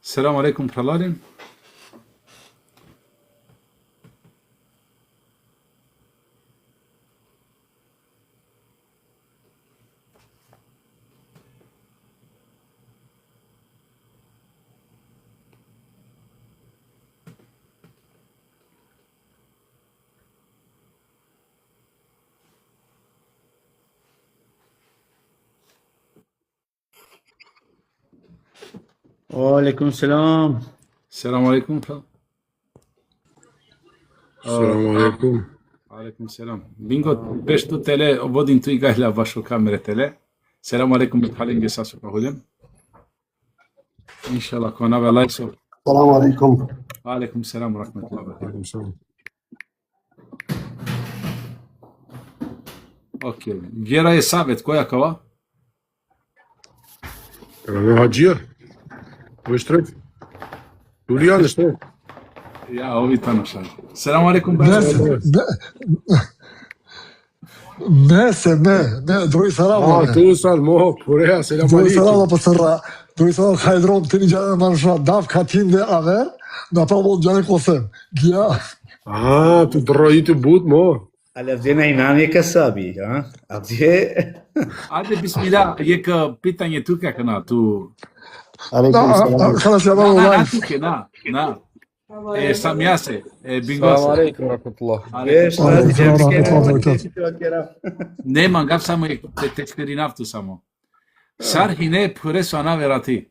Selam aleyküm Praladin. وعليكم السلام. Selam aleyküm. Selam aleyküm. Aleyküm selam. Bingo 500 TL vodin tu igajla vašo kamere tele. Selam aleyküm mithalin gesasu kahulem. İnşallah kona ve layso. السلام عليكم. Aleyküm selam ve rahmetullahi ve berekatuhu. Selam. Okey. Vjera je savjet koja kava? Evo Hacıya. Bu işte. Julian işte. Ya ovi tanošan. Selam aleyküm. Drugi salam. Aa Tuğsal Mohok. Buraya selam Drugi aleyküm. salam pasarra. Drugi salam hajdron tini canı manşa dav katinde aver. Napavol canı kosem. Gia. Aa tu droitu but mo. Ali Avdije najnam je kasabi, a? Avdije... Hadi bismillah. Jek pitanje tu kakana tu. عليكم السلام. خلاص يا Na, بابا na, والله. na tuke, na. Na. Sam jase. Bingo. Selam aleyküm rahmetullah. Veš, Aleyküm radi selam, džemske, rahmetullah. Nemam gav samo je teksleri naftu samo. Sarhine pureso ana verati.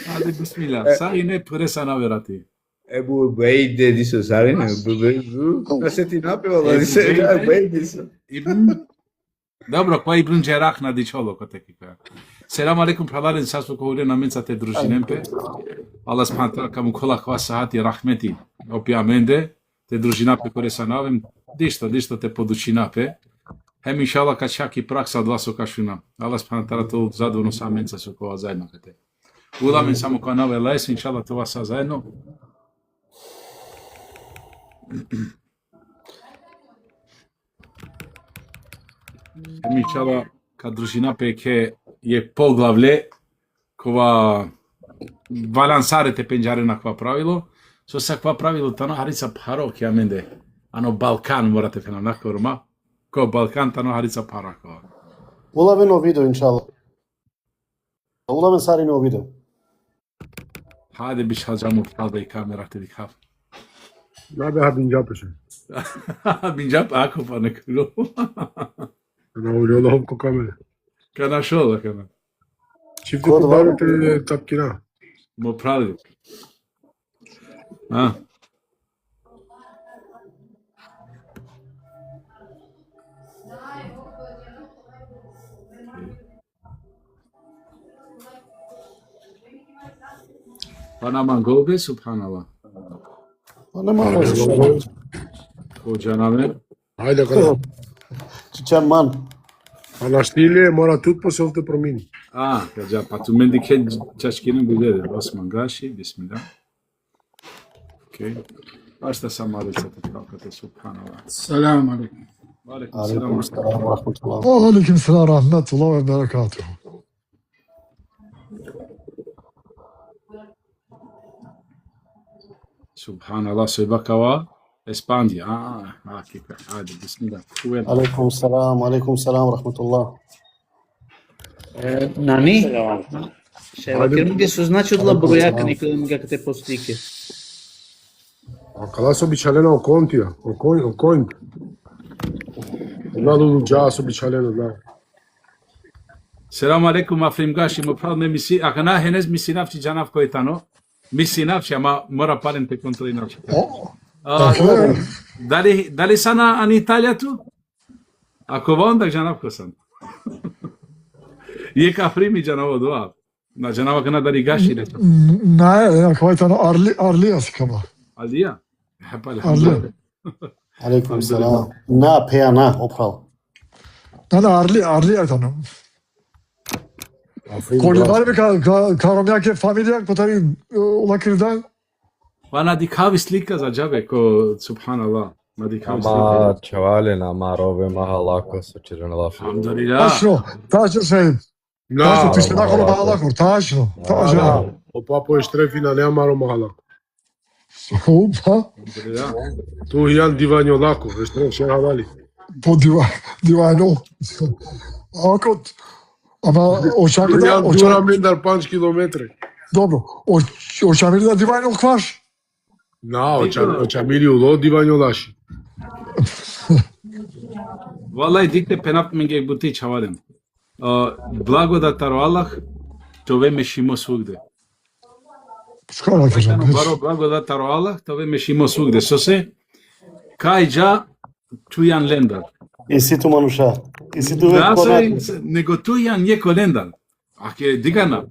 Hadi bismillah. Sarhine pureso ana verati. Ebu Bejde diso, sarine, Ebu Bejde. Da se ti napeva, da se Ebu Bejde diso. Ibn Dobro, qua Ibn Jarrah na dičolo kote kika. Selam aleyküm pravalin sasu kohule naminca te družinempe. Allah subhanahu wa ta'ala kamu kola hva sahati rahmeti. Opjamende te družinape kore sa navim. Dišto te podučinape. Hem inšallah kad čaki praksa od vas okašuna. Allah subhanahu wa ta'ala to zadovoljno sa menca su kova zajedno kate. Ulamin samo kao nove lajs, inšallah to vas sa zajedno. Inšallah kad družina peke je poglavlje kova balansare te penđare na kva pravilo. So sa kva pravilo tano harica paro kja mende. Ano Balkan morate fenam nakoruma. Ko Balkan tano harica para kova. Ulaven o video inşallah. Ulaven sarin o video. Hadi biš hađamu pravda i kamera te dikhav. Nabe habin yapışın. Binjap ako pa nekolo. Ana öyle hop ko kamera. Kana šola kana. Çifti kubarı te tapkina. Mo pravi. Ha. Panaman gobe subhanallah. Bana mı anlasın? O caname. Haydi kadar. Çiçen man. Anlaştıyla mora tut po sol te promini. Ja, pa tu mendi ke čaškinin bude. Osman gaši, bismillah. Okej. Başta samarica te kalkate subhanallah. Selamun aleyküm. Aleyküm Aleyküm selam. selam ve rahmetullah. Aleyküm selam rahmetullah ve berekatuhu. Subhanallah, söybakava. Espandi. Kika. Hadi, bismillah. Kuvel. Aleyküm selam ve rahmetullah. Nani? Ševa, gdje su značudila brojaka nikada te postike. A kada su bičalena o kontija? O kont. Nalu dža su bičalena da. Selam aleyküm afrim gaši. Mo pravne misi. Akana henez misinavči janav kojetano. Misinavči, ama mora parente kontrolinavči. Da li sana an Italija tu? Ako va onda janavko sam. Je ka primi janavo doa. Na janava kana da li gaši ne. Ne, kvajtano Arlija si kama. Alija. Hapa Arlija. alhamdulillah. Aleyküm selam. Na peyana oprav. Ne, Arlija tano. Koliko mi karomjake familija, kotari ulakirdan. Bana dikavi slika za džabe ko subhanallah. Ama çavalen ama robe mahalako su çirnalafi. Alhamdulillah. Tačno, tačno Šejb. Tačno, ti si nakon malakor, tačno. Tačno. O papo Eštrefina ne amaro mahalak. Opa, Alhamdulillah. Tu Ian Divanjo lako, Eštref še havali. po divajno. Ako, ama očekaj da, Ian dura mendar 5 kilometre. dobro, očekaj da divajno kvaš? Na, očamiri ulo Divanjo laši. Vallahi dikte penap menge buti çavalem. Blagodatar Allah tove mešimo svugde. Skoro kažem. Baro blagodatar Allah tove mešimo svugde. So se kajđa tujan lendar. И си ту мануша. И си ту Da век se nego tujan njeko lendar. Ak je digana.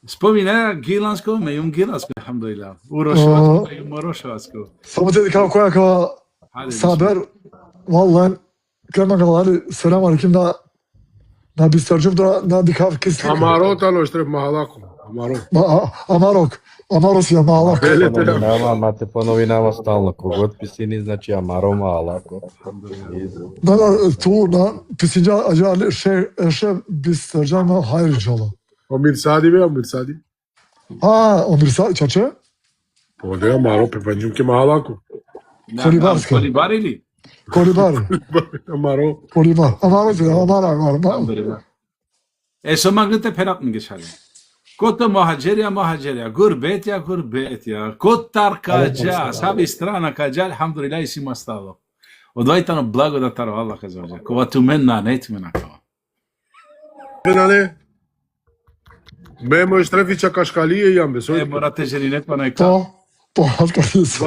Spomina gilansko, mejum gilansko, alhamdulillah. Urošovačko, mejum urošovačko. Samo te kao koja kao Hadi. saber, vallahi, krema galali, selam aleyküm da na bistarcım da na dikav keslik. Amaro talo Eštref mahalako. Amaro. Amaros je malak. Nama mate po novinama stalno. Kogod pisini znači amaro mahalako. Da tu na pisinca acayip şey bistarcım hayır inşallah. O Mirsadi be, o Mirsadi. Ha, o bir çaça. O de Amaro pepanjumke mahalako. Kolibarsko. Kolibar ili? Kolibar. Amaro. Kolibar. Amaros ya, amarak. Alhamdulillah. Eso magnete penap mı geçelim? Koto muhaceriya, gurbet ya. Kotar kađa, sabi strana kađa, alhamdulillah isi mastalo. Odvajtano blagodataro Allah kazađa. Kova tu menna, netmena kao. Penale. Bemo Eštrefića kaškalije jam be. Morate ženi netmana kao. To hazkaliz.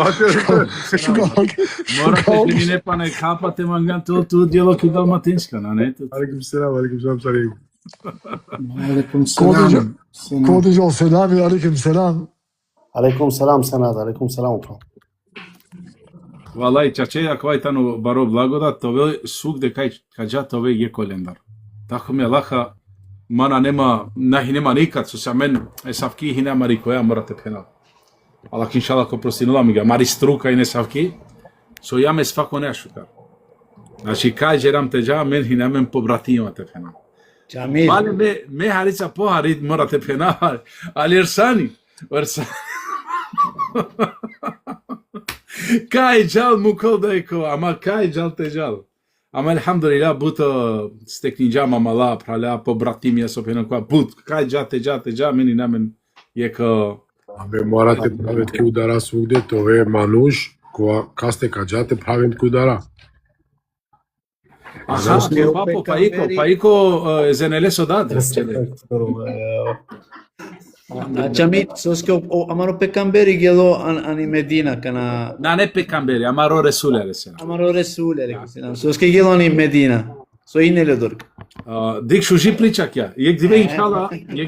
Morate ženi netmana kao, te mangan tu dijelo ki dalmatinska, na netu. Aleyküm selam sarayım. Aleyküm selam. Kodijo selam ve aleyküm selam. عليكم سلام سند عليكم سلام وطن. Vallahi čačeja kvajtano baro blagodat, tove svugde kađa tove je kolendar. Tako mi Allaha, mana nema nikad, su sa men esavki hina mari koja morate penal. Allah inšallah ko prostinula mi ga, mari struka i nesavki, so ja me svako nešukar. Znači kađe ram teđa, men hina men pobratimo te penal. Jamil. Vale me harica poharit morate penal, ali ersani. Kaj džal mu kodajko, ama kaj džal te džal. Ama alhamdulillah buto stekniđa mamala prala pobratimja sopena koja but kaj džate dža meni namen je kao Абе morate praviti udara svugde, to je manuš, kaste kađate praviti udara. aha, papo paiko zenele sodat. Jamil, sos que o amaro pecamberi gelo ani Medina kana Na ne pekamberi, amaro Resul aleyhisselam. amaro Resul aleyhi selam. Sos que gelo ani Medina. So inele dorg. Dik šuži pličak ja. Jek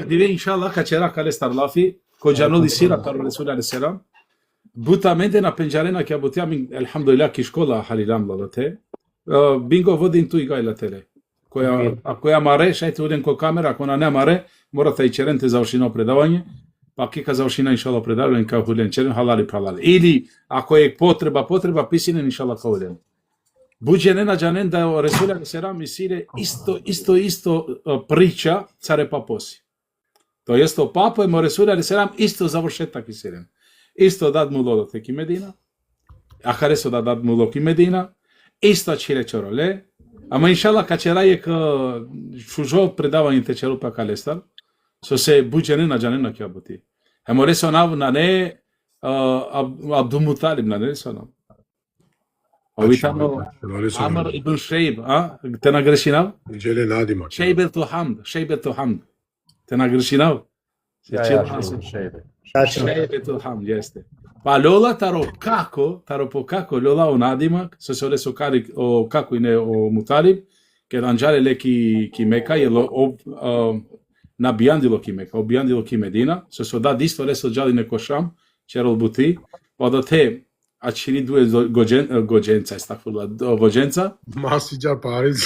dive inšallah kačera kale starlafi, kođano di sira karo Resul aleyhisselam. Buta mende na penjarena kja butja min, alhamdulillah, ki škola halilam lalate. Bingo vodin tu i gajla tele. Ako ja mare, šajte udem ko kamera, ako ona ne mare, morate i čerente završino predavanje, pa kika završina inšala predavanje kao hulen čeren, halali pralali. Ili ako je potreba pisine inšala kao hulen. Buđe nenađanen da je Resulja seram misire isto priča care paposi. To jest o papo je Resulja seram isto završetak isiren. Isto dad mu lodo teki Medina, a care so dad mu loki Medina, isto čile čorole, ama inšala kačera je că šužo predavanje te čelu pa kalestar, so se buđe nenađanen na kja buti. Hemo resonav na ne Abdumutalib na ne resonav. Ovitano Amr ibn Šejb, te nagrešinav? Žele nadima. Šejbetu Hamd. Te nagrešinav? Šejbetu Hamd, jeste. Pa lola taro po kako lola o nadimak, so se ore kari o kako i ne o Mutalib, ke anđale le ki Meka, je nabijandilo ki Meka, obijandilo ki Medina, so se da disto reso džali neko šam, čerol buti, pa da te a čini due gođenca, vođenca. Masiđar Pariz.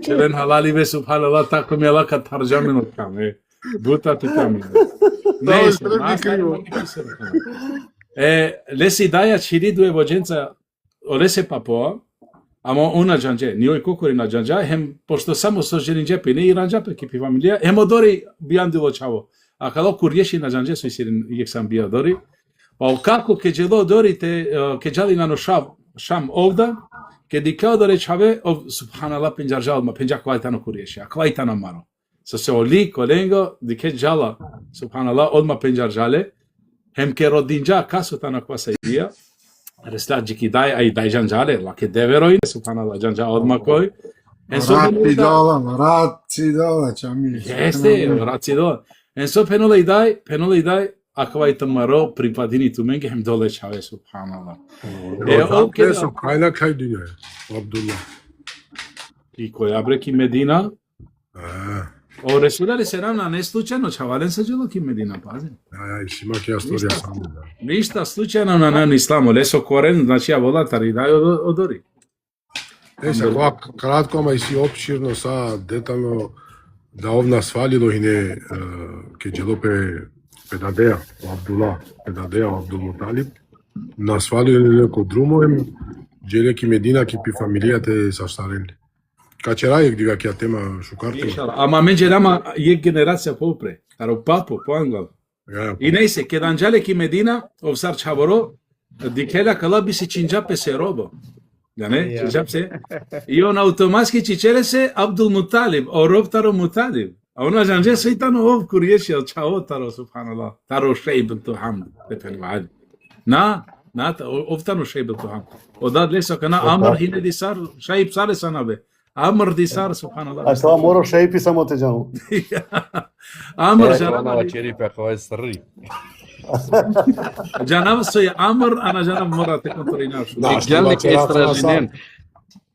Čeren halali ve subhanallah, tako mi je laka tarđamen od kam, buta ti tam. Ne, Lesi daja čiri due vođenca olese papoa, amo una džanđe, nioj kukuri na džanđa, hem, pošto samo so želin džepi, ne iran džape, kipi familija, hem odori bijandilo čavo. A kalo kurješi na džanđe, su isirin, jek sam bija dori, pa kako ke dželo dori te, ke džali na no šam ovda, ke dikao dore čave, subhanallah, penđarđa odma, penđa kvalitano kurješi, a kvalitano maro. So se oli, kolengo, dike džala, subhanallah, odma penđarđale, hem ke rodinja kaso tana kvasa idija, resla džiki daj janđale, lake deveroj, subhanallah, janđa odma koj. Racidola, čami. Jeste, racidola. En so penole idaj, akva i tamaro pripadini tu menge hem dole čave, subhanallah. Ovdje su kajna kaj dunja, Abdullah. I koja breki Medina, o Resulari Serana ne slučajno čavalen sa dželo ki Medina, pazi. Ja, ima kja storija samo. Ništa slučajno na islamu, leso koren, znači ja volatar i daj odori. Sad ovako kratko, ама и си опширно са детално да овна свалило и не ке джелопе педадеа, Абдула, педадеа, Абдул Муталиб, на свалило неко друмо джелеки Медина ки пи фамилијата са старели. Качерајек дига ке тема шукарте. Ама менџе нама јек генерација попре, таро папо, по англав. И не се, ке данџале ки Медина, овсар чаворо, дикела кала би се чинџапе се робо. Ja ne, čežap se. I on automatski čičere se Abdul Mutalib, o rob taro Mutalib. A ona žanže sve tano ov kurješi, al čao taro, subhanallah. Taro šejbel to hamd, tepen vaad. Na, ov tano šejbel to hamd. Odad leso kana Amr hine disar, šejb sare sanabe. Amr disar, subhanallah. А тоа мора шејпи само те џану. Amr Ona čeripe koje srri. Джанав се Амр, а на Джанав мора те контролираш.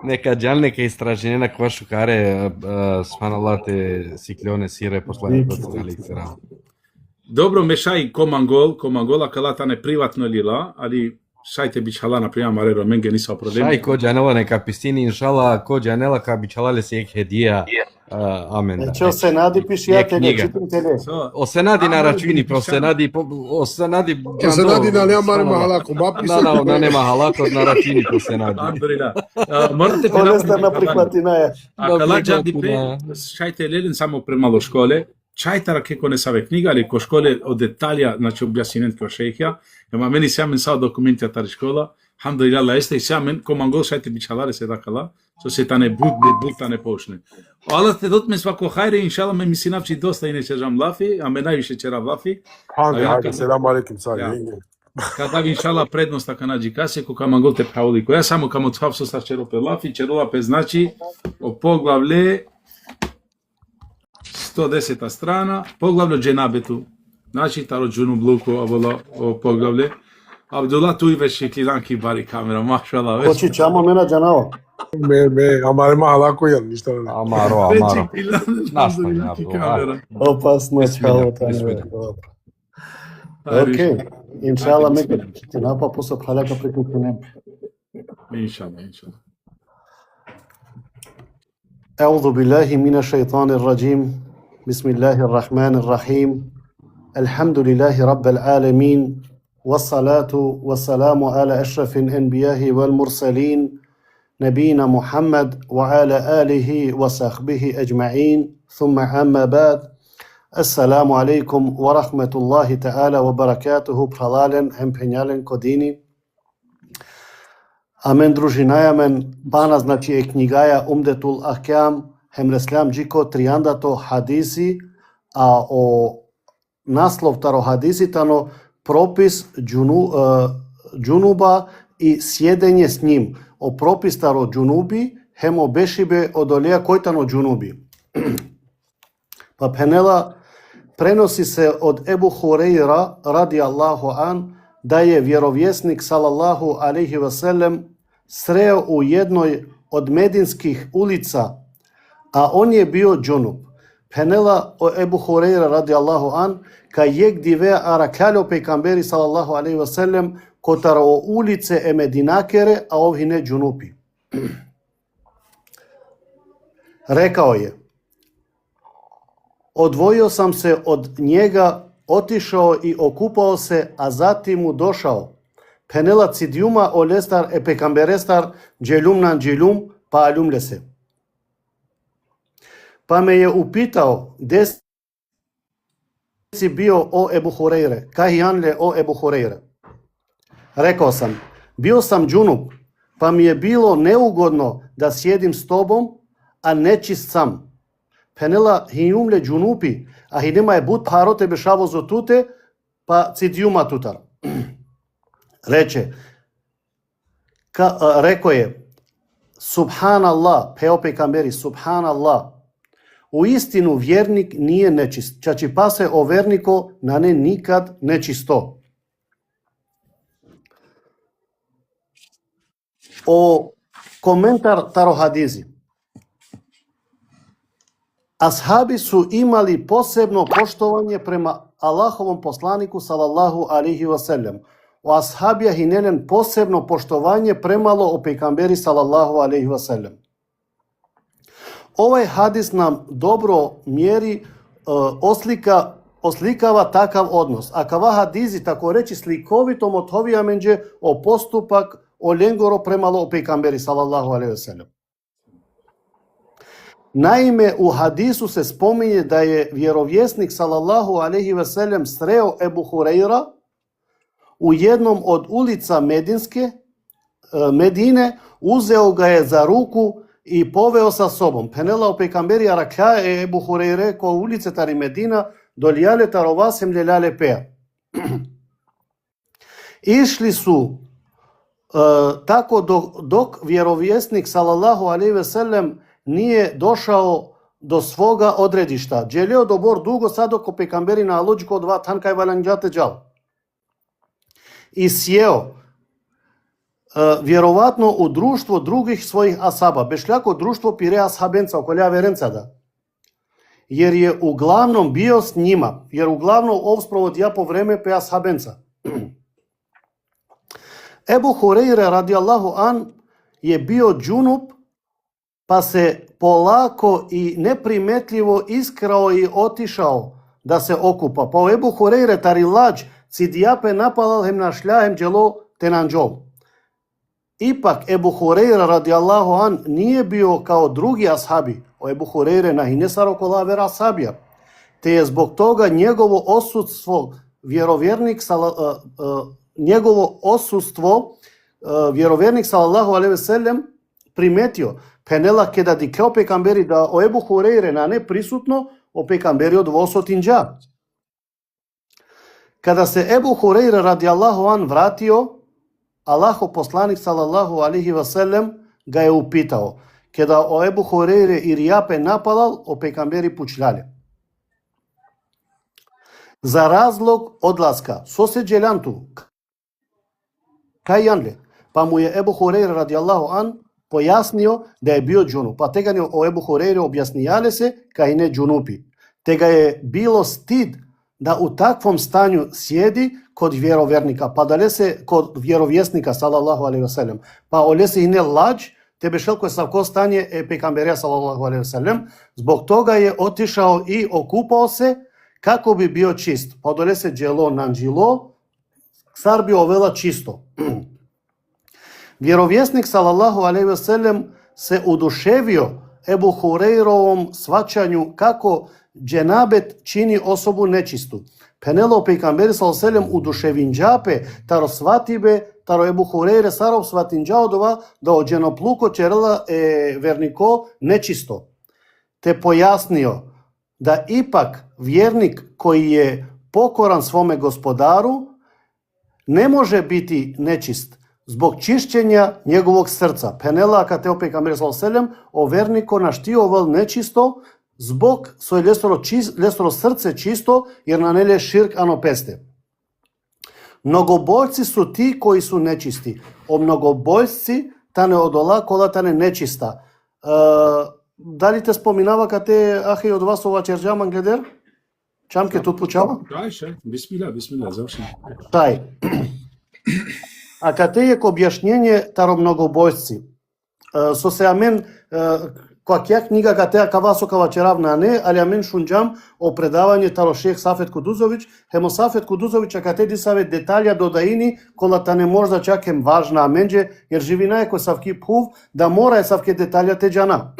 Neka džalneka istraženja koja šukare subhanallah te siklone sire poslanik alejhi selam. Dobro mešaj komangola kalata ne privatno lila, ali šajte bičala na primjer marero menge nisu problemi. Šaj ko džanela neka pisini inshallah ko džanela ka bičalale se ek hedija. Amen. Че се нади пиши ја те читам теле. O senadi na računi, o senadi Се нади на нема халако, бапи се. Na nema halako na računi po senadi. Alhamdulillah. Morate Полеста на прихватинаја. A kalađa di pe, šajte lelen samo premalo škole, čajtara keko ne save knjiga, ali ko škole od detalja, znači objasnjen kao šejhja, ema meni sjamen sao dokumenti atari škola, alhamdulillah la este i sjamen, ko mangol šajte bičalare se dakala, so se tane tane počne. Allah te dot me svako hajre, inšala me misinavči dosta i neće žam lafi, a me najviše čera lafi. Hajde, selam alejkum sad. Kada vi inšala prednost taka nađi kase, ko kamangol te pravliko. Ja samo kamo tvav so stav čerope lafi, čerope znači o poglavlje 110. strana, poglavlje dženabetu. Znači taro džunu bluku, o poglavlje. Abdullah tu i već je klidanki bari kamera, mašala. Кочи чамо мена џанао. Ама нема халако јел, ништо не. Amaro. Опасно чао тане. Окей. Иншалла ме ти напа посо халака приклученем. Inšallah. أعوذ بالله من الشيطان الرجيم بسم الله الرحمن الرحيم الحمد لله رب العالمين والصلاة والسلام على أشرف الأنبياء والمرسلين نبينا محمد وعلى آله وصحبه أجمعين ثم أما بعد السلام عليكم ورحمة الله تعالى وبركاته برالالن هم بنيالن كوديني Амен дружинаја мен, бана значи е книгаја Умдетул Ахкам, хемреслам джико триандато хадиси, а о наслов таро хадиситано пропис джунуба и сједење с ним. О пропис таро джунуби, хемо бешибе одолеа којтано джунуби. Па пенела преноси се од Ебу Хурейра, ради Аллаху ан, да je vjerovjesnik sallallahu alejhi ve sellem sreo u jednoj od medinskih ulica, a on je bio džunub. Penela o Ebu Hureyra radijallahu an, ka jek dive ara klalo pejgamberi sallallahu alejhi ve sellem kotara o ulice e medinakere, a ovhi ne džunupi. Rekao je: odvojio sam se od njega otišao i okupao se, a zatim mu došao. Penela cidiuma olestar e pekamberestar dželum nan dželum pa aljumlese. Pa me je upitao, gdje si bio o Ebu Hureyre? Kahijanle o Ebu Hureyre? Rekao sam, bio sam džunup, pa mi je bilo neugodno da sjedim s tobom, a nečist sam. Penela hijumle džunupi, a hinema je but parote bešavo zotute, pa cidiuma tutar. Rekao je, Subhanallah, peo pekamberi, Subhanallah, u istinu vjernik nije nečist, čači pase o verniko na ne nikad nečisto. O komentar tarohadizi. Ashabi su imali posebno poštovanje prema Allahovom poslaniku sallallahu alaihi wasallam. O ashabija hinelen posebno poštovanje premalo o pejgamberi sallallahu alaihi wasallam. Ovaj hadis nam dobro mjeri, oslikava takav odnos. A kava hadizi tako reći slikovito motovija menđe o postupak o lengoro premalo o pejgamberi sallallahu alaihi wasallam. Naime, u hadisu se spominje da je vjerovjesnik sallallahu alaihi wasallam sreo Ebu Hureyra u jednom od ulica Medine, uzeo ga je za ruku i poveo sa sobom. Penela o pejgamberi arakla e Ebu Hureyre ko ulice tari Medina dolijale tarovasem ljeljale pea. Išli su tako dok vjerovjesnik sallallahu alaihi wasallam nije došao do svoga odredišta. Dželio dobor dugo sad ko pejgamberi na lođiko dva tankaj valanđate džal. I sjeo, vjerovatno u društvo drugih svojih asaba, bešljako društvo pire ashabenca, okolja verencada. Jer je uglavnom bio s njima, jer uglavnom ovsprovodija po vreme pe ashabenca. Ebu Hureyre radijallahu an je bio džunup, pa se polako i neprimetljivo iskrao i otišao da se okupa. Pa Ebu Hureyre tari lađ cidijape napalal hem na šljahem dželo tenanđol. Ipak Ebu Hureyre radijallahu an nije bio kao drugi ashabi. O Ebu Hureyre na hinesaro kolavera ashabija. Te je zbog toga njegovo odsudstvo vjerovjernik sallallahu alaihi wasallam primetio. Penela kada dikao pejgamberi da o Ebu Hureyre na ne prisutno, o pejgamberi od vosotinđa. Kada se Ebu Hureyre radijallahu an vratio, Allahov poslanik sallallahu alaihi wasallam ga je upitao. Kada o Ebu Hureyre i rijape napalal, o pejgamberi pučljale. Za razlog odlaska, soseđeljantu, kajanle, pa mu je Ebu Hureyre radijallahu an pojasnio da je bio džunup. Pa tega ne o Ebu Hureyre objasnijale se kaj ne džunupi. Tega je bilo stid da u takvom stanju sjedi kod vjerovjernika, pa da se kod vjerovjesnika sallallahu alaihi wasallam. Pa ole se hine lađ, tebe šelko je savko stanje pejgamberija sallallahu alaihi wasallam. Zbog toga je otišao i okupao se kako bi bio čist. Pa dole se dželo nanđilo, sar bi ovela čisto. Vjerovjesnik sallallahu alejhi ve sellem se uduševio Ebu Hureyrovom svačanju kako dženabet čini osobu nečistu. Penelo pejgamberi sallallahu alejhi ve sellem uduševinđape taro svatibe taro Ebu Hureyre sarov svatinđaodova da o dženopluko čerela verniko nečisto. Te pojasnio da ipak vjernik koji je pokoran svome gospodaru ne može biti nečist zbog čišćenja njegovog srca. Penela kateo pejgamberi sallallahu alejhi ve sellem o verniko naštio vel nečisto zbog svoje ljestoro srce čisto jer na nelje širk ano peste. Mnogoboljci su ti koji su nečisti. O mnogoboljci tane odola kola tane nečista. Da li te spominava kate ahi od vas ova čerđaman gleder? Čamke tu počava? Ajše, bismillah, završim. Taj. A kate je objašnjenje taro mnogoboljci. So se amen која ќе книга катеа кавасо кавачеравна не, али амен шунџам о предавање таро шех Сафет Кудузович, хемо Сафет Кудузович кате дисаве деталја додаини колата не можда чакем важна аменџе, jer живина е кој савки пув да мора е савке деталја те џана.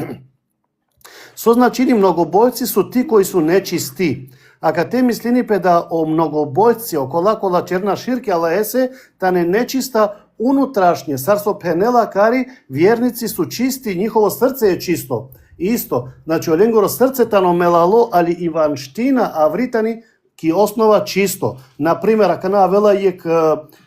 Со значини многобојци су ти кои су нечисти. А кате мислини пе да о многобојци окола черна ширки ала есе та не нечиста унутрашње сарсо пенела кари вjerници су чисти, нихово срце е чисто. Исто, значи оленгоро срцето но мелало, али и ванштина авритани ки основа чисто. Например, ако на вела јек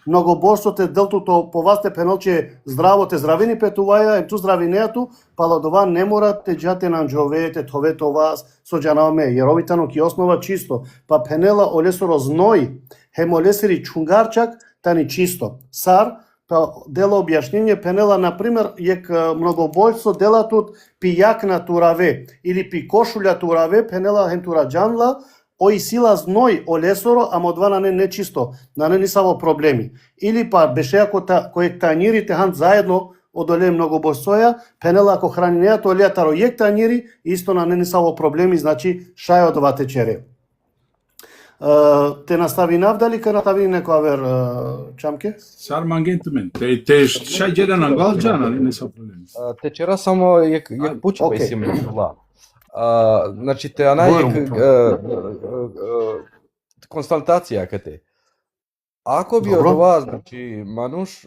многоборството делтото по вас те пенолче здраво те здравини петуваја, ем ту здравинејату, паладова не мора те джате на анџовете, товето вас, со джанаме, јеровитано ки основа чисто. Па пенела олесоро зној, хемолесери чунгарчак, тани чисто. Сар, па дело објашнење, пенела, например, јек многоборство делатут пијакна тураве, или пи кошуља тураве, пенела хем тураджанла, ој сила зној олесоро, ама одва на не нечисто, на не нисаво проблеми. Или па беше ако кој тањирите хан заедно одоле многоборствоја, пенела ако хранинејато олејатаро јек тањири, исто на не нисаво проблеми, значи шај одва течере. Те настави навдали ка настави некоја вер чамке? Сар мангентумен. Те шај џеда на галџана, не са проблеми. Течера само јек пучи па си мула. Значи те анајек констатација кате. Ако би од ова, значи мануш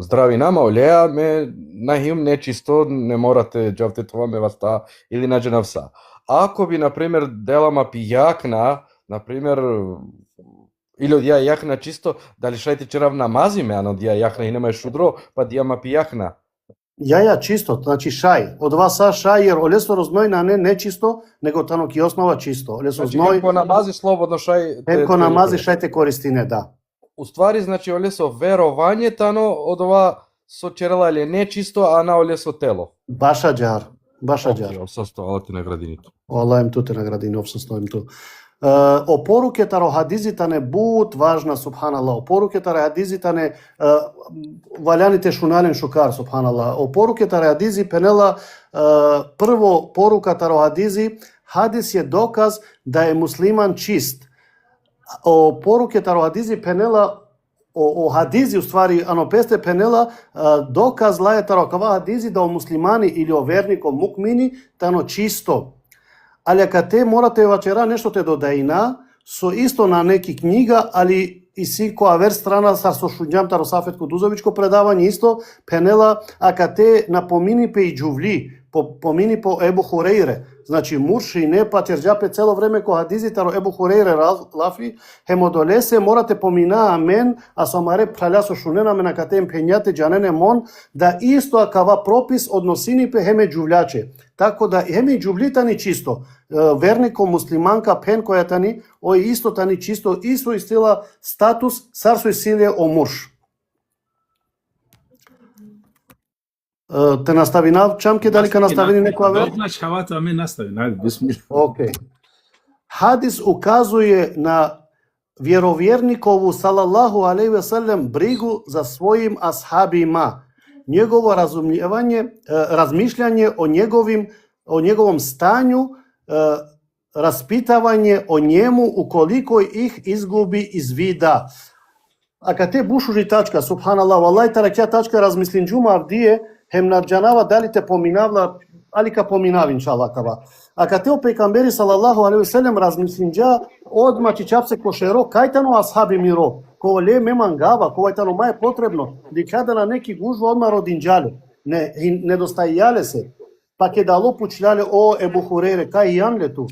здрави нама олеа ме најхим нечисто, не морате џавте това ме васта или наџенавса. Ако би например делама пијакна, например или од ја јакна чисто, дали шајте черав намази ме, а од ја јакна и нема шудро, па дијама пијакна. Ја чисто, значи шај. Од вас са шај, jer олесо розној на не нечисто, него тано ки основа чисто. Олесо Значи зној, како намази слободно шај. енко намази шај те користине, да. Уствари, значи олесо веровање тано од ова со черела или нечисто, а на олесо тело. Баша џар, баша џар. Состава ти на градините. Аллах им туте наградини, обсостоим ту. Опорукета ро хадизите не бут важна, субханаллах. Опорукета ро хадизите не валяните шунален шукар, субханаллах. Опорукета ро хадизи пенела прво поруката ро хадизи, хадис е доказ да е муслиман чист. Опорукета ро хадизи пенела о хадизи уствари анопесте пенела доказ лајата ро кава хадизи да о муслимани или о вернико мукмини тано чисто. Али ако те морате вечера нешто те додајна, со исто на неки книга, али и си која вер страна со шунџам таро Сафет Кудузовичко предавање исто, пенела, ако те напомини пе и џувли, помини по Ебу Хурейре, значи мурши не патерџапе цело време ко хадизи таро Ебу Хурейре лафи, хемодолесе морате помина амен, а самаре праля со шунена ме на катем пењате џанене мон, да исто акава пропис односини пе хеме џувљаче. Тако да хеме џувлита ни чисто, вернико муслиманка пен која тани, ој исто тани чисто, исто истила статус сарсо и силе о мурш. Те настави на чамке, дали ка настави некоја вер? Значи хавата ами настави, најде, бисмилла. Океј. Хадис указує на вјеровјерникову салаллаху алейхи ве селем бригу за својим асхабима, негово размишљање о неговом стању, распитавање о njemu уколико их изгуби из вида. Ака те бушужи тачка, субханаллах, валлај таракја тачка размислин џума авдие, хем наджанава дали те поминавла, али ка поминав иншаллах кава. Ака те о пейгамбери салаллаху алейхи ве селем размислинџа, одма чичапсе кошеро, кајтано асхаби миро, ковале ме мангава, ковајтано ма е потребно, дикада на неки гужва одма родинџале, недостајале се, па ке дало пучляле о Ебу Хурейре, кај јанле ту.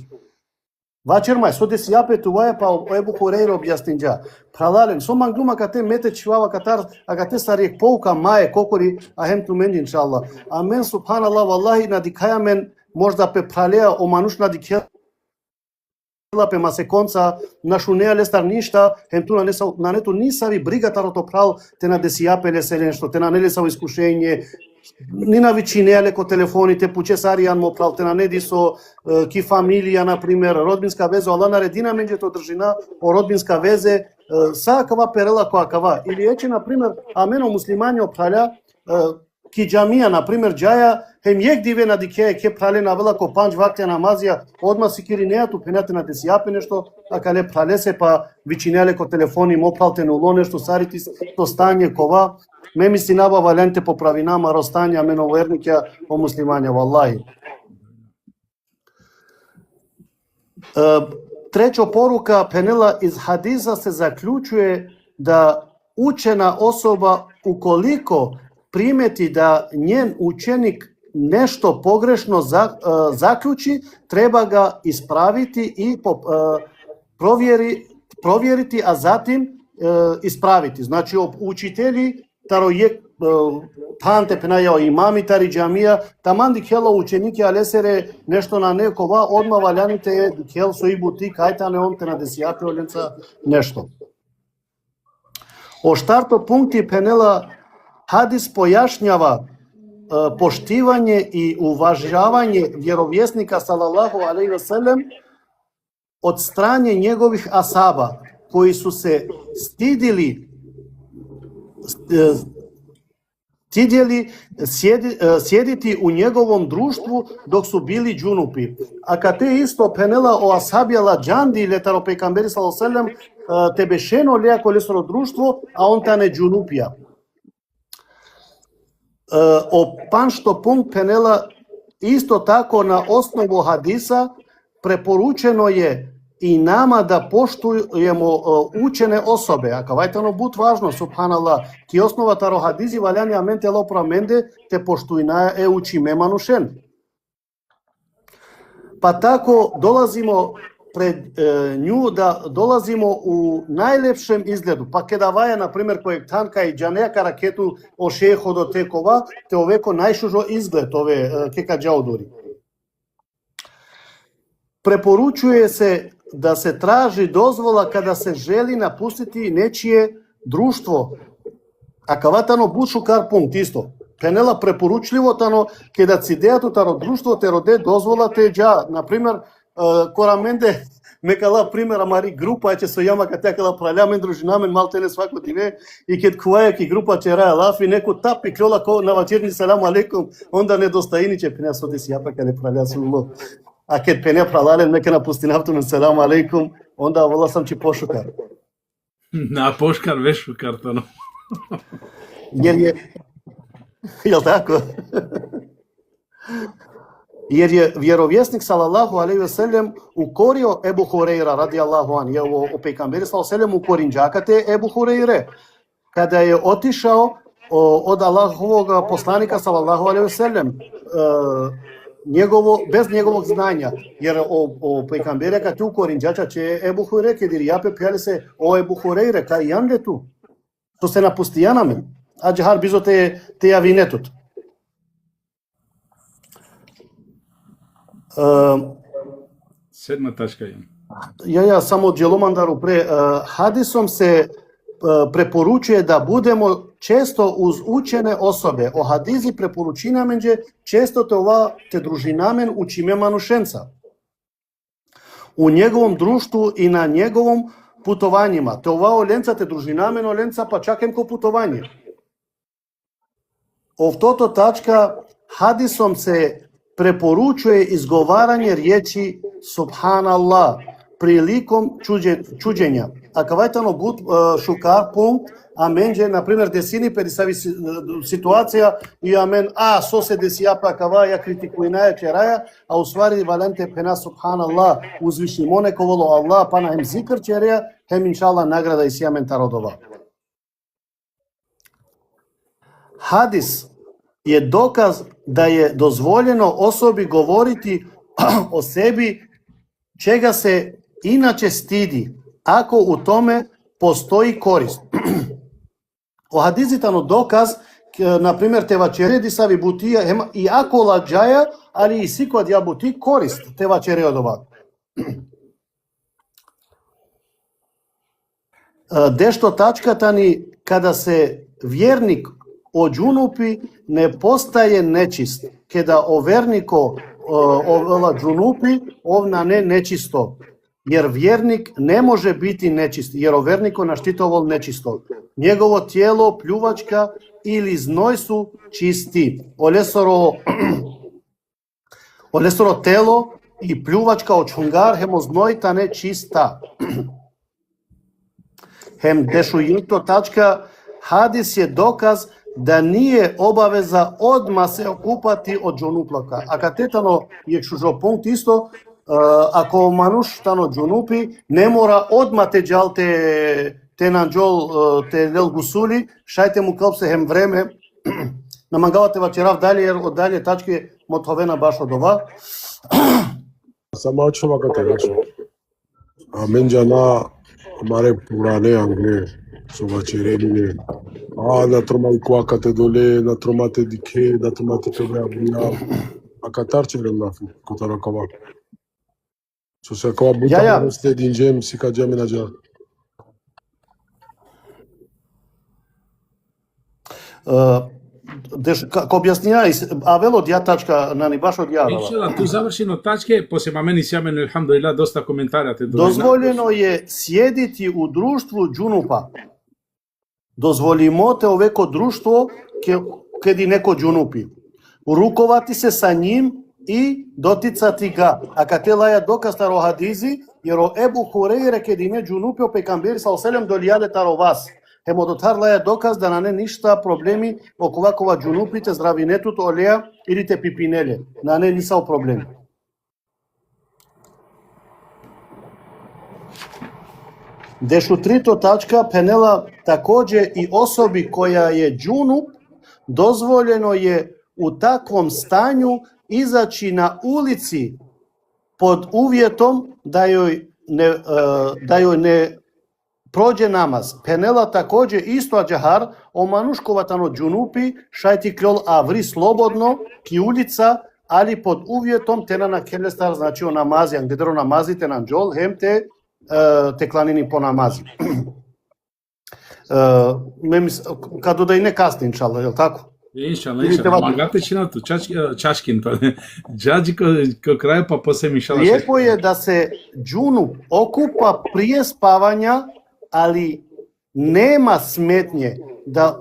Вачермај, со деси јапе туваја, па о Ебу Хурейре објаснинџа. Пралален, со мангдума кате мете чивава катар, а кате сариек полка мае кокори, а хем ту менџи иншаллах. А мен, субханаллах, валлахи, надикаја мен, можда пе пралеа, о мануш надикаја, пе масеконца, нашунеа лестар ништа, хем ту на нету нисави бригатарото прал, те на деси јапе лесе нешто, те на нелесаво искушење, ни на вичинеале ко телефоните, пучесаријан мо пралтена неди со ки фамилија, например, родбинска везе, ала наредина менџето држина о родбинска везе, сакава перела која кава. Или ече, например, амено муслимани опраля, ки џамија, например, џаја, хем јек диве на дике ке прале на вела ко панч вакте намазија, одма си кири неату пенате на десијапе нешто, а кале прале се па вичинеле ко телефони мопралте на уло нешто сарити то стање кова, ме ми си набава ленте поправи нама ростања ме нововерникја о муслимања валлахи. Трето порука пенела из хадиса се заклучуе да учена особа уколико примети да njен ученик нешто погрешно заклучи, треба ga ispraviti и проверити, а затим исправити. Значи учители таројек танте пенајао имами тари џамија, таман дикела ученики алесере нешто на некова, одма валяните дикел со и бути кајтане онте на десијапе оленца нешто. О штарто пункти пенела хадис појашњава поштивање и уважавање вјеровјесника салалаху алейхи ве селем од стране негових асаба кои су се стидели сједити у неговом друштву док су били џунупи. А кате исто пенела о асабјала џанди летаро пејгамбери салаллаху алейхи ве селем те бешено леа колесоро друштво, а он тане џунупија. О паншто пункт пенела исто тако на основу хадиса препоручено е и нама да поштуемо учене особе. А кавајтано бут важно, субханаллах, ки основата ро хадиси валяни аменте лопра менде те поштуина е учиме манушен. Па тако долазимо пред нju да долазимо у најлепшем изгледу. Па кедаваја, например, кој танка и џанејака ракету о шејхо до текова, те овеко најшужо изглед ове кека џаудори. Препоручуе се да се тражи дозвола када се жели напустити нечие друштво. А каватано бушу кар пункт исто. Пенела препоручливотано кеда цидејато таро друштво те роде дозвола те џа. Например, кораменде мекала примера мари група че со јама катекала праљамен дружинамен малтене свако диве и кет кувајаки група че раја лафи неко тапи клола ко на вачерни салам алейкум онда недостаини че пене со деси јапа каде праља сулло. А кет пене пралален мека на пустинавто на салам алейкум онда вола сам че пошукар. На пошкар веш шукартано. Јел тако? Jer je vjerovjesnik sallallahu alejhi ve sellem ukorio Ebu Hureyra radijallahu an, je o pejgamberi sallallahu alejhi ve sellem ukorin džakate Ebu Hureyre kada je otišao od Allahovog poslanika sallallahu alejhi ve sellem bez njegovog znanja, jer o pejgamberi kad tu ukorin džača će Ebu Hureyre kedir jape pjali se o Ebu Hureyre kaj jande tu to se napusti janamen a džahar bizo te javinetut. Седма тачка јам. Ја само џеломандару пре хадисом се препоручуе да будемо често уз учене особе. О хадиси препоручинаменџе често това те дружинамен учиме манушенца. У неговом друштву и на неговом путованјима. Това оленца те дружинамен оленца па чакем ко путовање. Овтото тачка хадисом се препоручуе изговарање риечи Субханаллах приликом чуѓења. А кавајтано бут шукар пункт, аменџе, например, десини перисави ситуација и амен, со се десијапа кава, ја критикуинаја чераја, а усвари валенте пена Субханаллах, узвишни моне коволо Аллах, пана хем зикр череја, хем иншалла награда и сијамен тародова. Хадис je dokaz da je dozvoljeno osobi govoriti o sebi čega se inače stidi, ako u tome postoji korist. O hadizitano dokaz, na primjer, te vačere di savi butija, i ako lađaja, ali i sikod ja buti korist te vačere od ovak. Dešto tačkatani, kada se vjernik o džunupi ne postaje nečist. Kada o verniko ova džunupi, ovna ne nečisto. Jer vjernik ne može biti nečist, jer o verniko naštitovol nečisto. Негово тиело, плювачка или зној су чисти. Олесоро тело и плювачка од чунгар хемо зној та не чиста. Хем дешујуто тачка хадис е доказ да nije obaveza odmah se okupati od džunuplaka. A kad tetano je šužo punkt isto, ako manuš tano džunupi, ne mora odmah te džal te nanđol, te lel gusuli, šajte mu kalpse hem vreme, namangavate večerav dalje, jer od dalje tačke motovena baš od ova. Само очова кате рачо. А мен џана маре пуране англе со вачерене. На тромај куакате доле, на тромате дике, на тромате тобре абуја. А катарче ремнафи, котаракава. Со секава бута росте динџем си каџаме на џа. Како објаснија, авело дја тачка на ни баш од јавала. Иншалла, ту завршено тачке, после мамени сјамено, елхамдулилlah, доста коментарате. Дозволено е сједити у друштву џунупа. Дозволимоте овеко друштво кеди неко џунупи. Руковати се са ним и дотицати га. А кате лаја доказ таро хадизи, јеро Ебу Хурейре кеди не џунупи о пекамбери са оселем долијале таро вас. Хемо дотар лаја доказ да на не ништа проблеми околакова џунупите, здравинетут, олеја или те пипинеле. На не ниса проблеми. Дешу трито тачка пенела такоđe и особи која е џунуп, дозволено е у таквом станју изачи на улици под увјетом да јој не проđe намаз. Пенела такоđe исто аџахар, оманушковатано џунупи, шајти клјол аври слободно, ки улица, али под увјетом тена на келестар, значи о намази, ангедеро намазите на џол, хем те кланини по намази. Каду да и не касни, иншалла, јел тако? Иншалла, магате чинато, чашкин, джаджи ко крај, па после иншалла. Лиепо е да се џунуп окупа прие спавања, али нема сметње да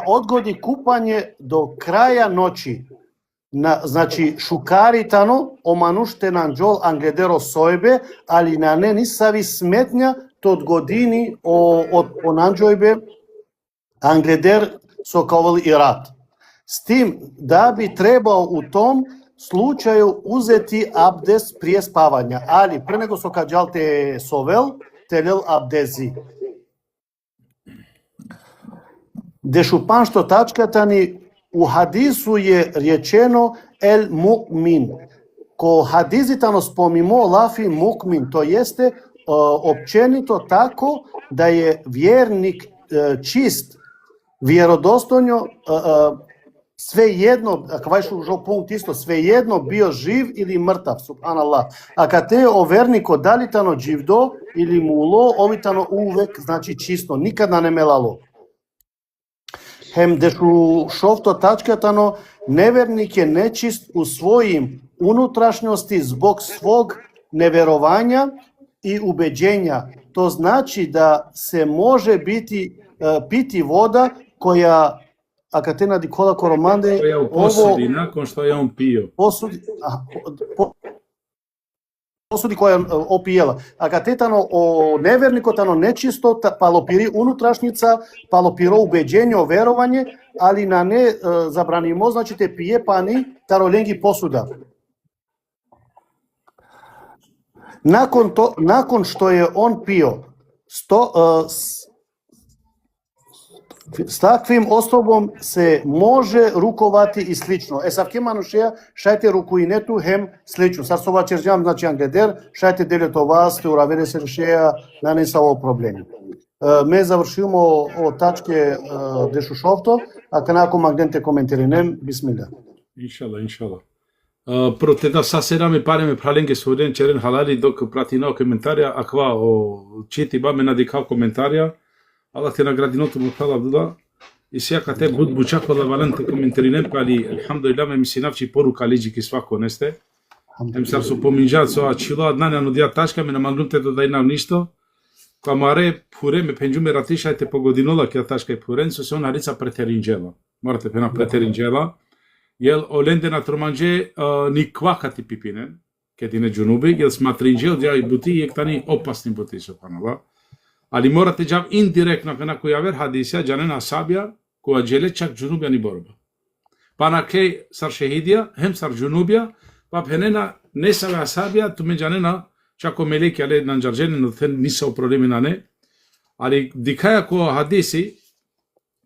одгоди купање до краја ноќи. Значи, шукаритано, омануште на џол англедеро сојбе, али на не нисави сметња тод години од понанџојбе англедер со кавол и рад. С тим, да би требал у том случају узети абдес прие спавања, али пренего со каџал те совел, телел абдези. Дешупан што тачката ни у хадису е речено ел мукмин. Ко хадизитано спомимо лафи мукмин, то јесте опченито тако да е вjernik чист, вјеродостојно, свеједно, квајшу жо пункт исто, свеједно био жив или мртав, субханаллах. А кате о вернико далитано живдо или муло, овитано увек, значи чисто, никада не мелало. Хем дешу шовто тачкатано, неверник е нечист у својим унутрашњости због свог неверувања и убеđenja. То значи да се може пити вода која Акатена Дикола Короманде Која посуди, након што ја он пио. Посуди која опиела. Акатетано о неверникотано нечисто, палопири унутрашница, палопиро убеđenje, верување, али на не забранимо, значи те пие пани тароленги посуда. Након што е он пио, с таквим особом се може руковати и слично. Савке манушеја, шајте рукуинету хем слично. Сар со вачерџам, значи англедер, шајте делето вас, те уравере се решеја, на не са ово проблеми. Ме завршимо о тачке дешушовто, а канако магденте коментиринем, бисмилля. Иншалла. Прво те да сасераме пареме праленге сурен черен халали док пратино коментарија, аква о чити баме надикав коментарија. Allah te nagradi notu mutala Abdullah. I сега те буд бучакола валанте коментаринем, али алхамдулилlah ме миси навчи порука лиджи ки свако несте. Ем сар со поминџат со ачило, адна не нудија ташка, ме намагнуте да дајнав ништо. Камаре пуре ме пенџуме ратишајте погодинола ке ташка пурен со се он харица претеринџела. Морате пена претеринџела. Јел оленде на троманџе ни квакати пипинен, ке дине џунуби, јел сматринџел џај бути јектани опасни бути субханаллах. Али морате џав индиректно кена која вер хадисија џанен асабија која џеле чак џунубија ни борба. Пана ке сар шехидија, хем сар џунубија, па пенена не сар асабија, туме џанена чако мелеки але нанџарџени, но те не са проблеми на не. Али дикаја ко хадиси,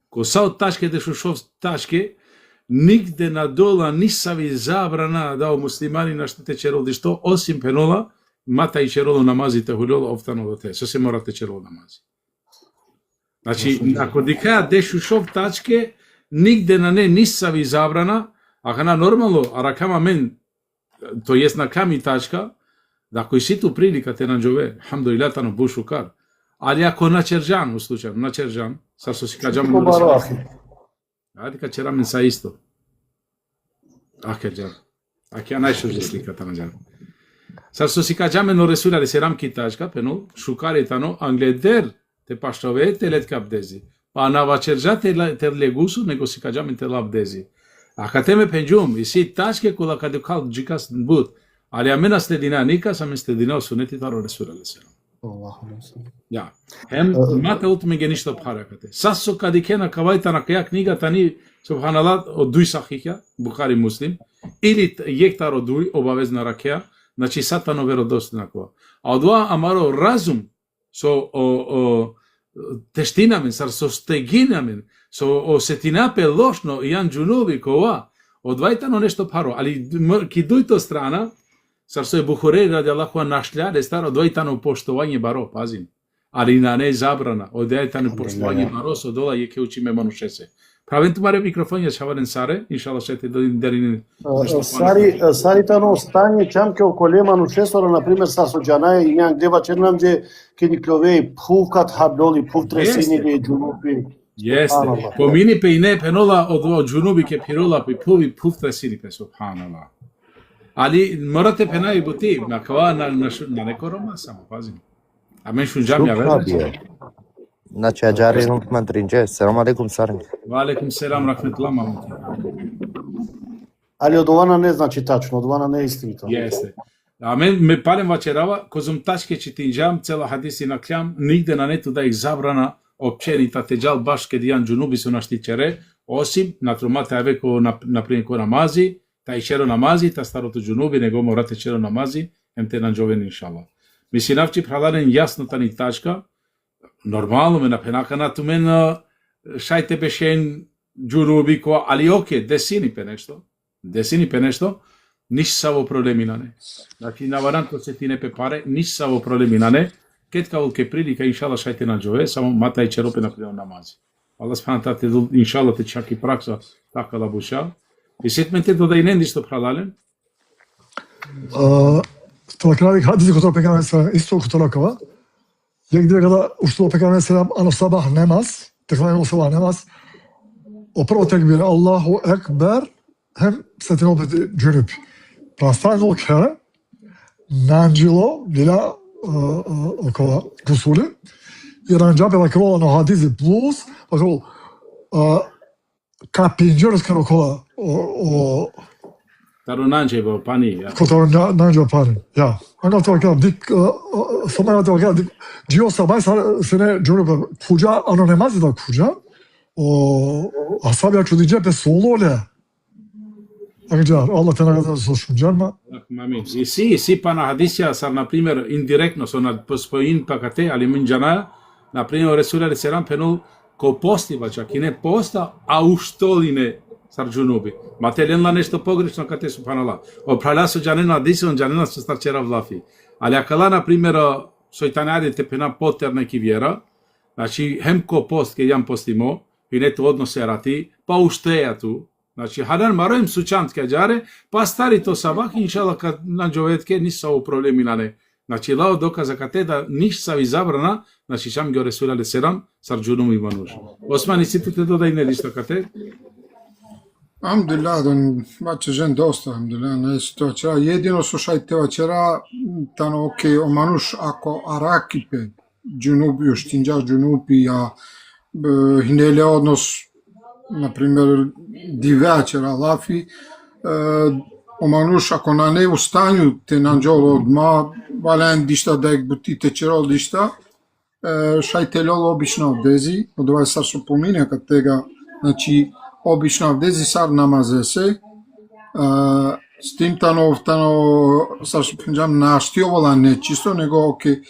ко сао ташке дешушов ташке, нигде надола нисави забрана да муслимани наштите черол што осим пенола, мата и чероло намазите хулјоло офтано те. Со се морате чероло намази. Значи, ако дикаја дешушов тачке, нигде на не нисави забрана, а на нормално, аракама мен, то јес на ками тачка, да кој ситу прилика те наџове, хамдулилlah тано бушукар. Али ако на черџан, у случај, на черџан, сар со си каџам на ресул. Ајде ка черамен са исто. Аке џан. Аке ја најшо же сликата на џан. Сар со си каџаме на ресул, али се рамки тачка, пенол, шукари тано, англедер, те паштове, те лет капдези. Па на вачерџа те легусу, него си каџаме те лабдези. А кате ме пенџум, и си тачке кола каде кал джикас бут, али амена следина ника, саме следина осунети таро ресул, али се. Ja, мата утме ге ништо паракате. Сасо кади кена кавајта на каја книгата ни, субханаллах, од дуј сахиха, Бухари Муслим, или јектар од дуј, обавезна ракеја, значи сатано веродостина кова. А од ова амаро разум, со тештинамен, со стегинамен, со осетинапе лошно, јан џунуби кова, одвајтано нешто паро, али ки дујто страна, сар со Бухари ради Аллаху нашљаде старо дојтано поштовање баро, пазим. Али на не забрана, одејтано поштовање баро со дола јеке учиме манушесе. Правен тумаре микрофон ја шаварен саре, иншалла шете дерин. Сари тано стање чамке околе манушесора, например са со џанаја и няк дева чернамџе ке ни кловеј пувкат хабдоли, пувтресини и џунуби. Јесте. Помини пе и не пенола од џунуби ке пирола пе пуви пувтресини пе субханаллах. Али морате пена и бути, на кава на некој рома само, пазим. А мен шунџам ја верам. Значи, аџари рункман тринџе, селам алейкум сарин. Ва алейкум селам рахметуллах мамути. Али од ована не значи тачно, од ована не е истинито. Јесте. А мен ме палем вачерава, козум тачке читинџам, цела хадиси на клям, нигде на нету да их забрана опченита теџал баш ке дијан џунуби со наштичере, осим на трумата евеко например ко намази, тај черо намази, та старото џунуби, него морате черо намази, емте наџовен иншалла. Миси навчи праларен јасно тани тачка, нормално ме напенака на тумен шајте бешен џунуби коа, али оке, десини пе нешто, ниш са во проблеми на не. Значи наваранто се ти не пе паре, ниш са во проблеми на не, кетка ке прилика иншалла шајте наџове, само мата и черо пе например намази. Allah subhanahu te inşallah te čaki praksa така да буша. И сетменте да и не ништо пралален. Това крави хадиси кото пекаме се исто кото ракава. Јек дека ушто пекаме се ано сабах намаз, така ано сабах намаз. Опро текбир Аллаху екбер, hem setin opet џунуб. Прастанго ке нанџило дила около гусули. И ранџапе вакрола на хадиси плюс, вакол капинџерс каро кола Таро нање во пани. Кото нање пани. Ja. Anga to kao dik somara to kao dik dio sabah sene џунуб куџа, ано немази да куџа. Асабија чудиџе пе сололе. Ајде, Allah те награди со шунџарма. Мамин. И си па на хадисија сар на пример индиректно со на споин пакате, али минџана, на пример Ресуле селам пенул ко постива чак и не поста, а уштолине сар џунуби. Мателенла нешто погрешно кате субханаллах. Опрала со џанена дисон џанена со старчера влафи. Али акала на пример сојтанарите пена потерна ки вера, значи хем ко пост ке јам постимо, и не то односе рати, па уштеја ту. Значи хадан мароим сучант ке џаре, па стари то сабах иншалла ка на џоветке ни са проблеми на не. Значи лао доказа кате да ниш са ви забрана, значи шам ги Ресуле селам сар џунуби мануш. Османи ситите додај не ништо кате. Alhamdulillah, mače žen dosta, alhamdulillah, ne si to večera. Jedino su šajte večera, tano ok, o manuš ako araki pe, джунуби, уштинджа джунуби, а хинеле однос, например, дивеачера лафи, омануш ако на не устанju те нанджоло одма, вален дишта да ек бутите черол дишта, шајтелол обично авдези, од ова сар со помине кад тега, значи, обично авдези сар намазесе, стимтано, сар со пенджам на штиовала не чисто, него оке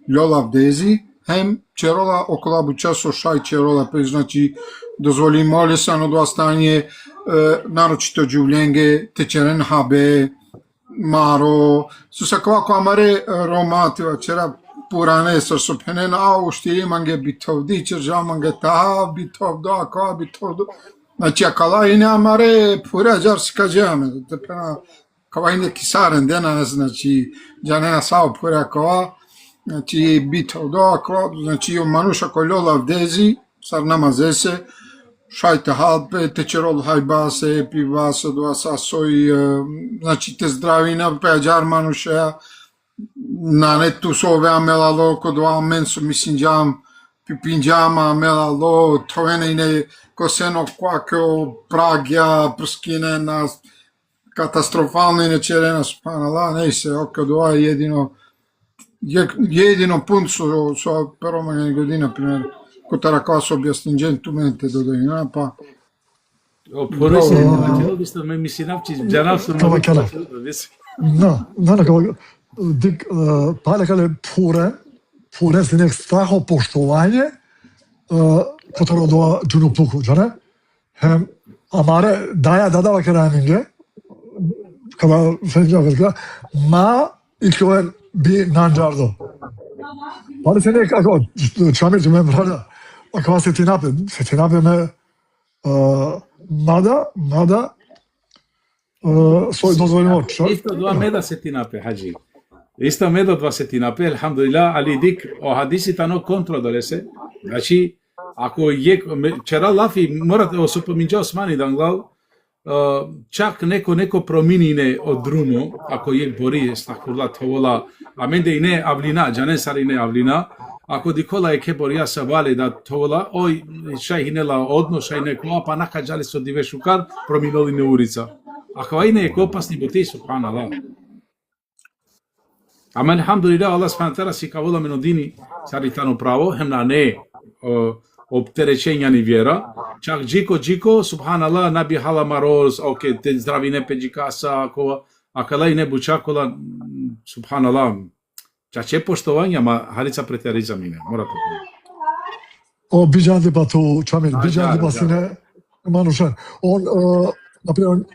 лјол авдези, хем черола около буча со шај черола, значи, дозволи молесан од ова стање, нарочито џувленге, течерен хабе, маро, со саквако амаре роматива, чера пуране со пенен ау штири манге битовди, чержа манге таа битовдо, ака битовдо, значи акала ине амаре пура џар скаџеаме, тепена кава ине кисарен дена, значи џанена сао пура кава, значи битовдо, ака, значи мануша кој лола вдези, сар намазесе, шајте халпе, течерол хајбасе, пивасе, дуаса сој, значи те здравина, пеаџар мануша, на нету со овеа мелало, код ова мен со мисинџам, пипинџама, мелало, товене ине косено квакео, прагја, прскине, на катастрофално ине черена, спанала, не се, код ова едино пункт со перомање година, пример, котара као со објаснинџен тументе додојна, па Порisi, obično me misinavči, džanav su Kava kala. Na kava, dik, pale kale pure se nek straho poštovanje, kotaro doa džunu pluku, džane? Hem, amare daja dadava keraminge, kava fenđa velika, ma ilkoven bi nanđardo. Pale se nek, ako, čamir tu me mrada, akva se ti nape me, nada, svoj dozvoljeno čak. Isto 2 meda se ti nape, hađi. Isto medo 2 se ti nape, alhamdulillah, ali dik, o hadisi tano kontro dolese. Znači, ako je, čera lafi, morate, o supominđa Osmani danglal, čak neko prominine od drumu, ako je bori, stakurla, tovola, a mende ine avlina, džane sar ine avlina, ako dikola je keborija sa vale da tovola, oj, šaj hinela odno, šaj neko, pa nakađali su dive šukar, prominoli ne ulica. Ako ajne je kopasni boti, subhanallah. Ama alhamdulillah, Allah subhanahu wa ta'ala si kavola menodini, saritano pravo, hem na ne opterećenja ni vjera. Čak džiko, subhanallah, nabi hala maroz, ok, te zdravi ne peđikasa, akalaj ne bučakola, subhanallah, čače poštovanja, ma halica preteriza mine, mora to. O biđan debatu, čamil, biđan debasine, manušan. On, naprimjer,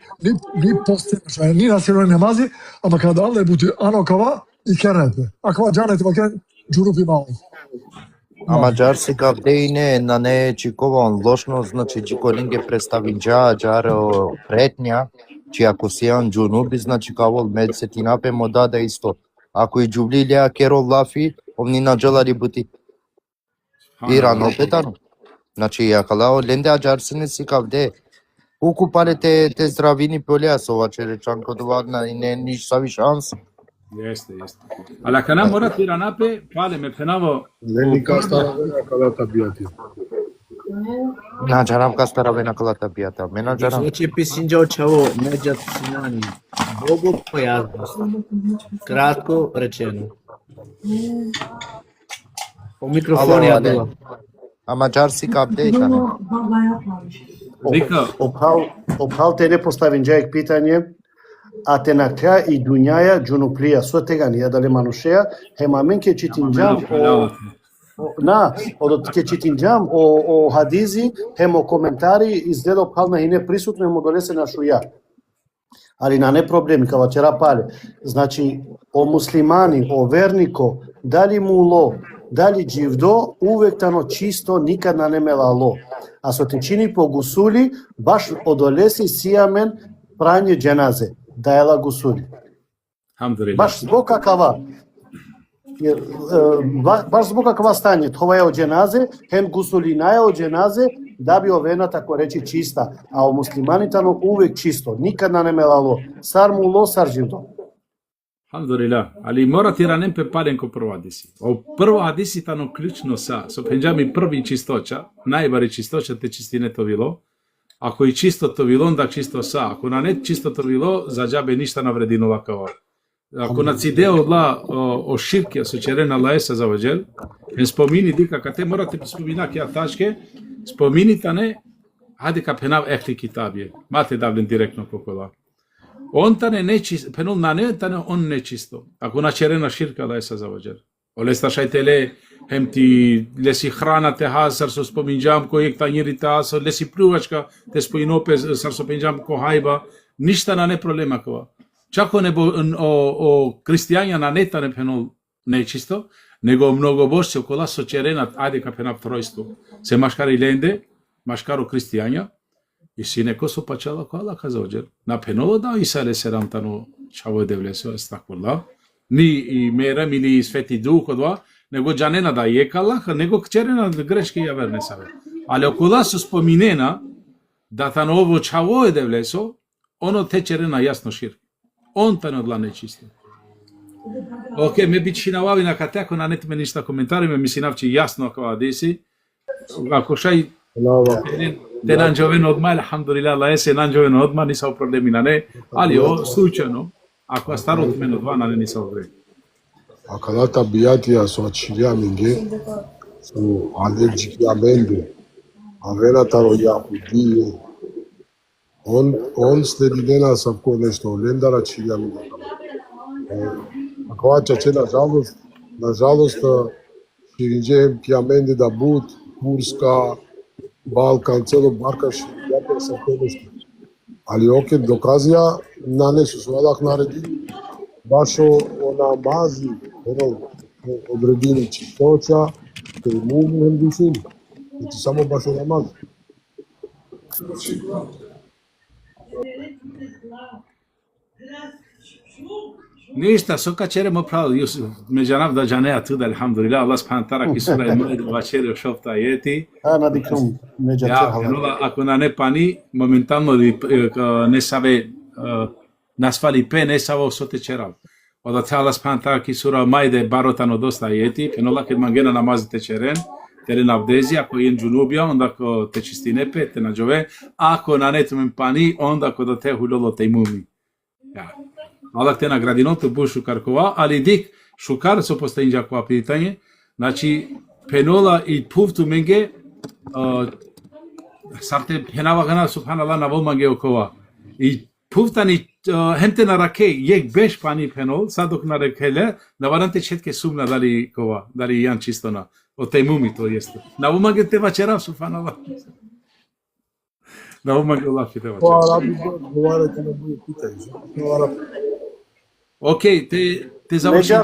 ni poste, ni nasiroj nemazi, ama kada Allah buti anokava i kerete. Akva džanete vaken, džurupi malo. Ама џар сега вдејне на не чикован лошно, значи чиколинге представинџа, џаро претња, чи ако сијан џунуби, значи кавол медсетинапе му даде исто. Ако и џублилија керол лафи, омни наџалари бути. Иран опетано. Значи, акалао ленде аџар се не си кавде. Уку пале те здравини полеа со ова черечанко довадна и не ниш сави шанс. Jeste. Ali ako nam mora tiranape, pale me penavo. Лени кастаравена калата бијати. На џарам кастаравена калата бијата. Мена џарам. Случај писинџа чаво меѓа синани. Богу појазност. Кратко речено. По микрофон ја била. Ама џар си кавде тане. Вика, Опхал те не поставин џаек питање, а те на крај и дуњаја џунуплија со тега ни дале манушеја, хема мен ке читинџам од ке читинџам о хадизи, хемо коментари изгледа опхална и не присутно му донесе на шуја. Ali na ne problemi, kao ćera pale. Znači, o muslimani, o vernico, dali mulo, dali dživdo, uvek tano čisto, nikad na ne melalo. A so te čini po gusuli, baš odolesi sijamen pranje dženaze, da je la gusuli. alhamdulillah. Baš zbog kakava. Baš zbog kakva stanje, това je od dženaze, hem gusulina je od dženaze, da bi ovena tako reći čista, a o muslimanitano uvek čisto, nikad na ne melalo, sar mulo, sar živdo. Alhamdulillah. Ali mora tiranem pe palen ko prvo hadisi. O prvo hadisi tano ključno со пенџами први чисточа, најбари чисточа те чистинето вило. Ако и чистото вило, онда чисто са. Ако на не чистото вило, за џабе ништа навреди новакава. Ако на цидео одла о ширке со черена лаеса за ваџел, ен спомини дика кате морате спомина ке ташке, спомини тане хаде ка пенав ехли китабие. Мате давлен директно покола. Он тане не чисто, пенул на не тане он не чисто. Ако на черена ширка лаеса за ваџел. Олеста шајтеле hem ti lesi hrana te hasar so spominjam ko ek tanjeri te hasar lesi pluvachka te spojinope sar so pinjam ko hajba ništa na ne problema kova. Čako ne o kristijanja na neta ne penol nečisto, nego mnogobošće okola so čerenat ajde ka penap trojstvo. Se maškari lende, maškaro kristijanja i si neko so pačala ko Allah kazaođer. Na penolo da Isa ale seram tano čavo devleso estakvullah. Ni i mera mi ni sveti duh odva, nego джанена да е калах, него кчерена грешки ја верне саве. Але окола со споминена да таново чаво е девлесо, оно те черена јасно шир. Он тано дла нечисто. Оке, ме би чинавави на катеко на нет ме ништа коментари, ме ми си навчи јасно ако деси. Ако шај те нанџовен одма, алхамдулилlah, ла есе нанџовен одма, ни са проблеми на не, али о случајно, ако старот мен одва на не ни са вреди. Aquela biatia só tinha ninguém, o alergicamente, a vera taroia podia, on sledidena sabko nešto, lendara tinha ninguém. Agora tinha na žalost, širinđe piamente da but, Kurska, Balkan, celo Barkaš, jako sabko nešto. Ali oke dokazija, na nesu svadak naredi, baš o namazi, odredini čistoća, te imovno hendušin, znači samo baš o namazi. Ništa, soka čeremo pravo, međanav da džanea tuda, alhamdulillah, Allah subhanahu ta'ala ki sura imued vačeri šofta jeti. Na dikrum, međa Ja, ako na ne pani, momentalno ne save, nasvali pe, ne savo sote čerav. Oda te Allah subhanahu ta'ala ki sura majde barotano dosta jeti, penola kad mangena namazite čeren, tere navdezi, ako jen džunubija, onda ako te čistinepe, te nađove, ako na netumen pani, onda ako da te hulolo te imumi. Ja. Allah te nagradi, no te buš šukarkova, ali dik šukar so postavim qua pitanje, znači penola i puftu menge, sarte penava gana subhanallah na vol mange okova. I puftani hemte na rake, jek beš pani penol, sadok na rekele, na varante četke sumna dali kova, dali jan čistona, o te mumi to jeste. Na vol mange te vačera subhanallah. Na vol mange Allah te vačera. Govarajte na drugi pitanje. Окей, те завршим.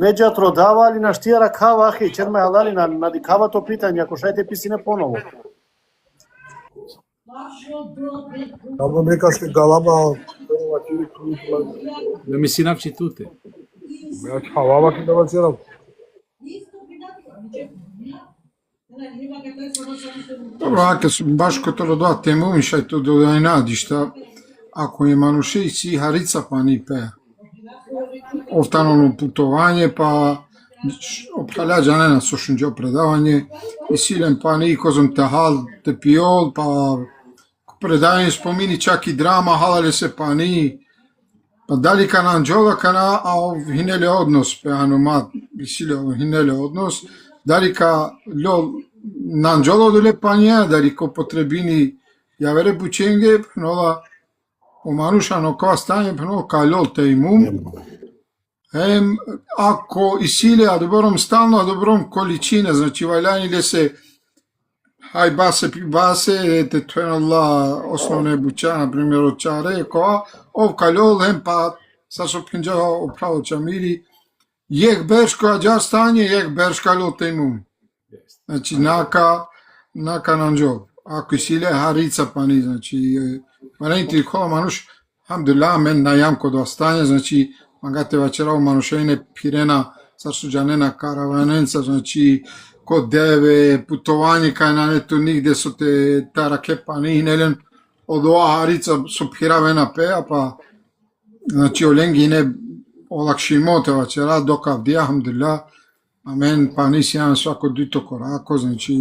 Неđat rodava ali na štijara kava, ahi, čerme halali na dikava to pitanje, ako šajte pisine ponovo. Tamo neka ste galama, Да ми си навчи туте. ja ću halava ki da vas jeram. Dobro, ако баш като родат тему, мишајто до најнадишта, ако е мануше и си харица па ни пеа. Офтановно путовање, па обхалјаѓане на сошунџо предавање, и силен па ни козом те хал, те пиол, па предавање спомини чак и драма, халале се па ни, па дали кана анџола, кана, а хинеле однос, пеано мат, и силе хинеле однос, дали ка льол, на анџола доле па ња, дали ко потребини, ја вере бученге, пенола, o manušano kao stanje prvo kaljol te imum, ako isile, a dobrom stalno, a dobrom količine, znači valjanje gdje se haj base, pi base, te to je Allah osnovne buća, na primjer od čare, ko ov kaljol, pa sa so pinđava opravo čamiri, jeh berško, a džar stanje, jeh berš kaljol te imum. Znači naka nanđol. Ako isile, harica pa ni, znači, Варените хора мануш, алхамдулилlah, мен најам код остање, значи, магате вечера манушене пирена со суџанена караваненца, значи, код деве, путовање кај на нето нигде со те тараке пани, нелен, од ова харица со пиравена пеа, па, значи, оленги не олакшимо те вечера до Кавдија, алхамдулилlah. Амен, па не си јан свако дито корако, значи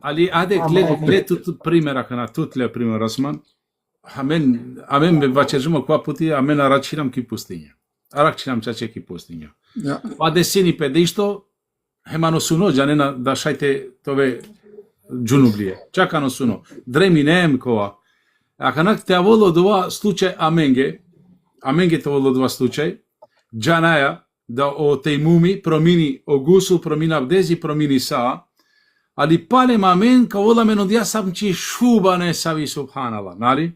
Ali ade gled tu primjera kana tutle primjer Osman. Amen be vaçerjimo kwa puti amen araçiram ki pustinja. Araçiram çaçe ki pustinja. ja. Pa desini pedisto hemano suno janena da šajte tove džunublije. Čakano suno. Dremi nem kova. A kanak te avolo dva slučaj Amenge te avolo dva slučaj. Džanaja da o tejmumi promini o gusul, promini abdezi, promini saa. Ali pale mamen ka vola menodia sam či šuba ne savi subhanallah. Nali?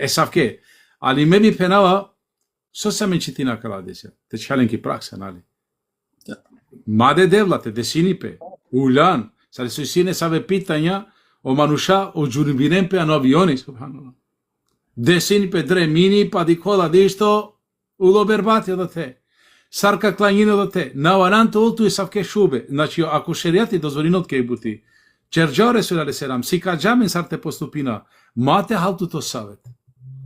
Savke. Ali me bi penava so sam čitina kala desja. Te čalenki praksa, nali? Made devlate, desinipe, ulan, sali su sine save pitanja o manuša, o džurbinempe, a no avioni, subhanallah. Desinipe dremini, pa di kola dišto, ulo berbati da te. Sarka klanjino da te. Na varanto ultu i savke šube. Znači, ako šerijati dozvolinot ke buti, čerđao Resul alaih selam, si ka džamen sarte postupina, mate haltu to savet.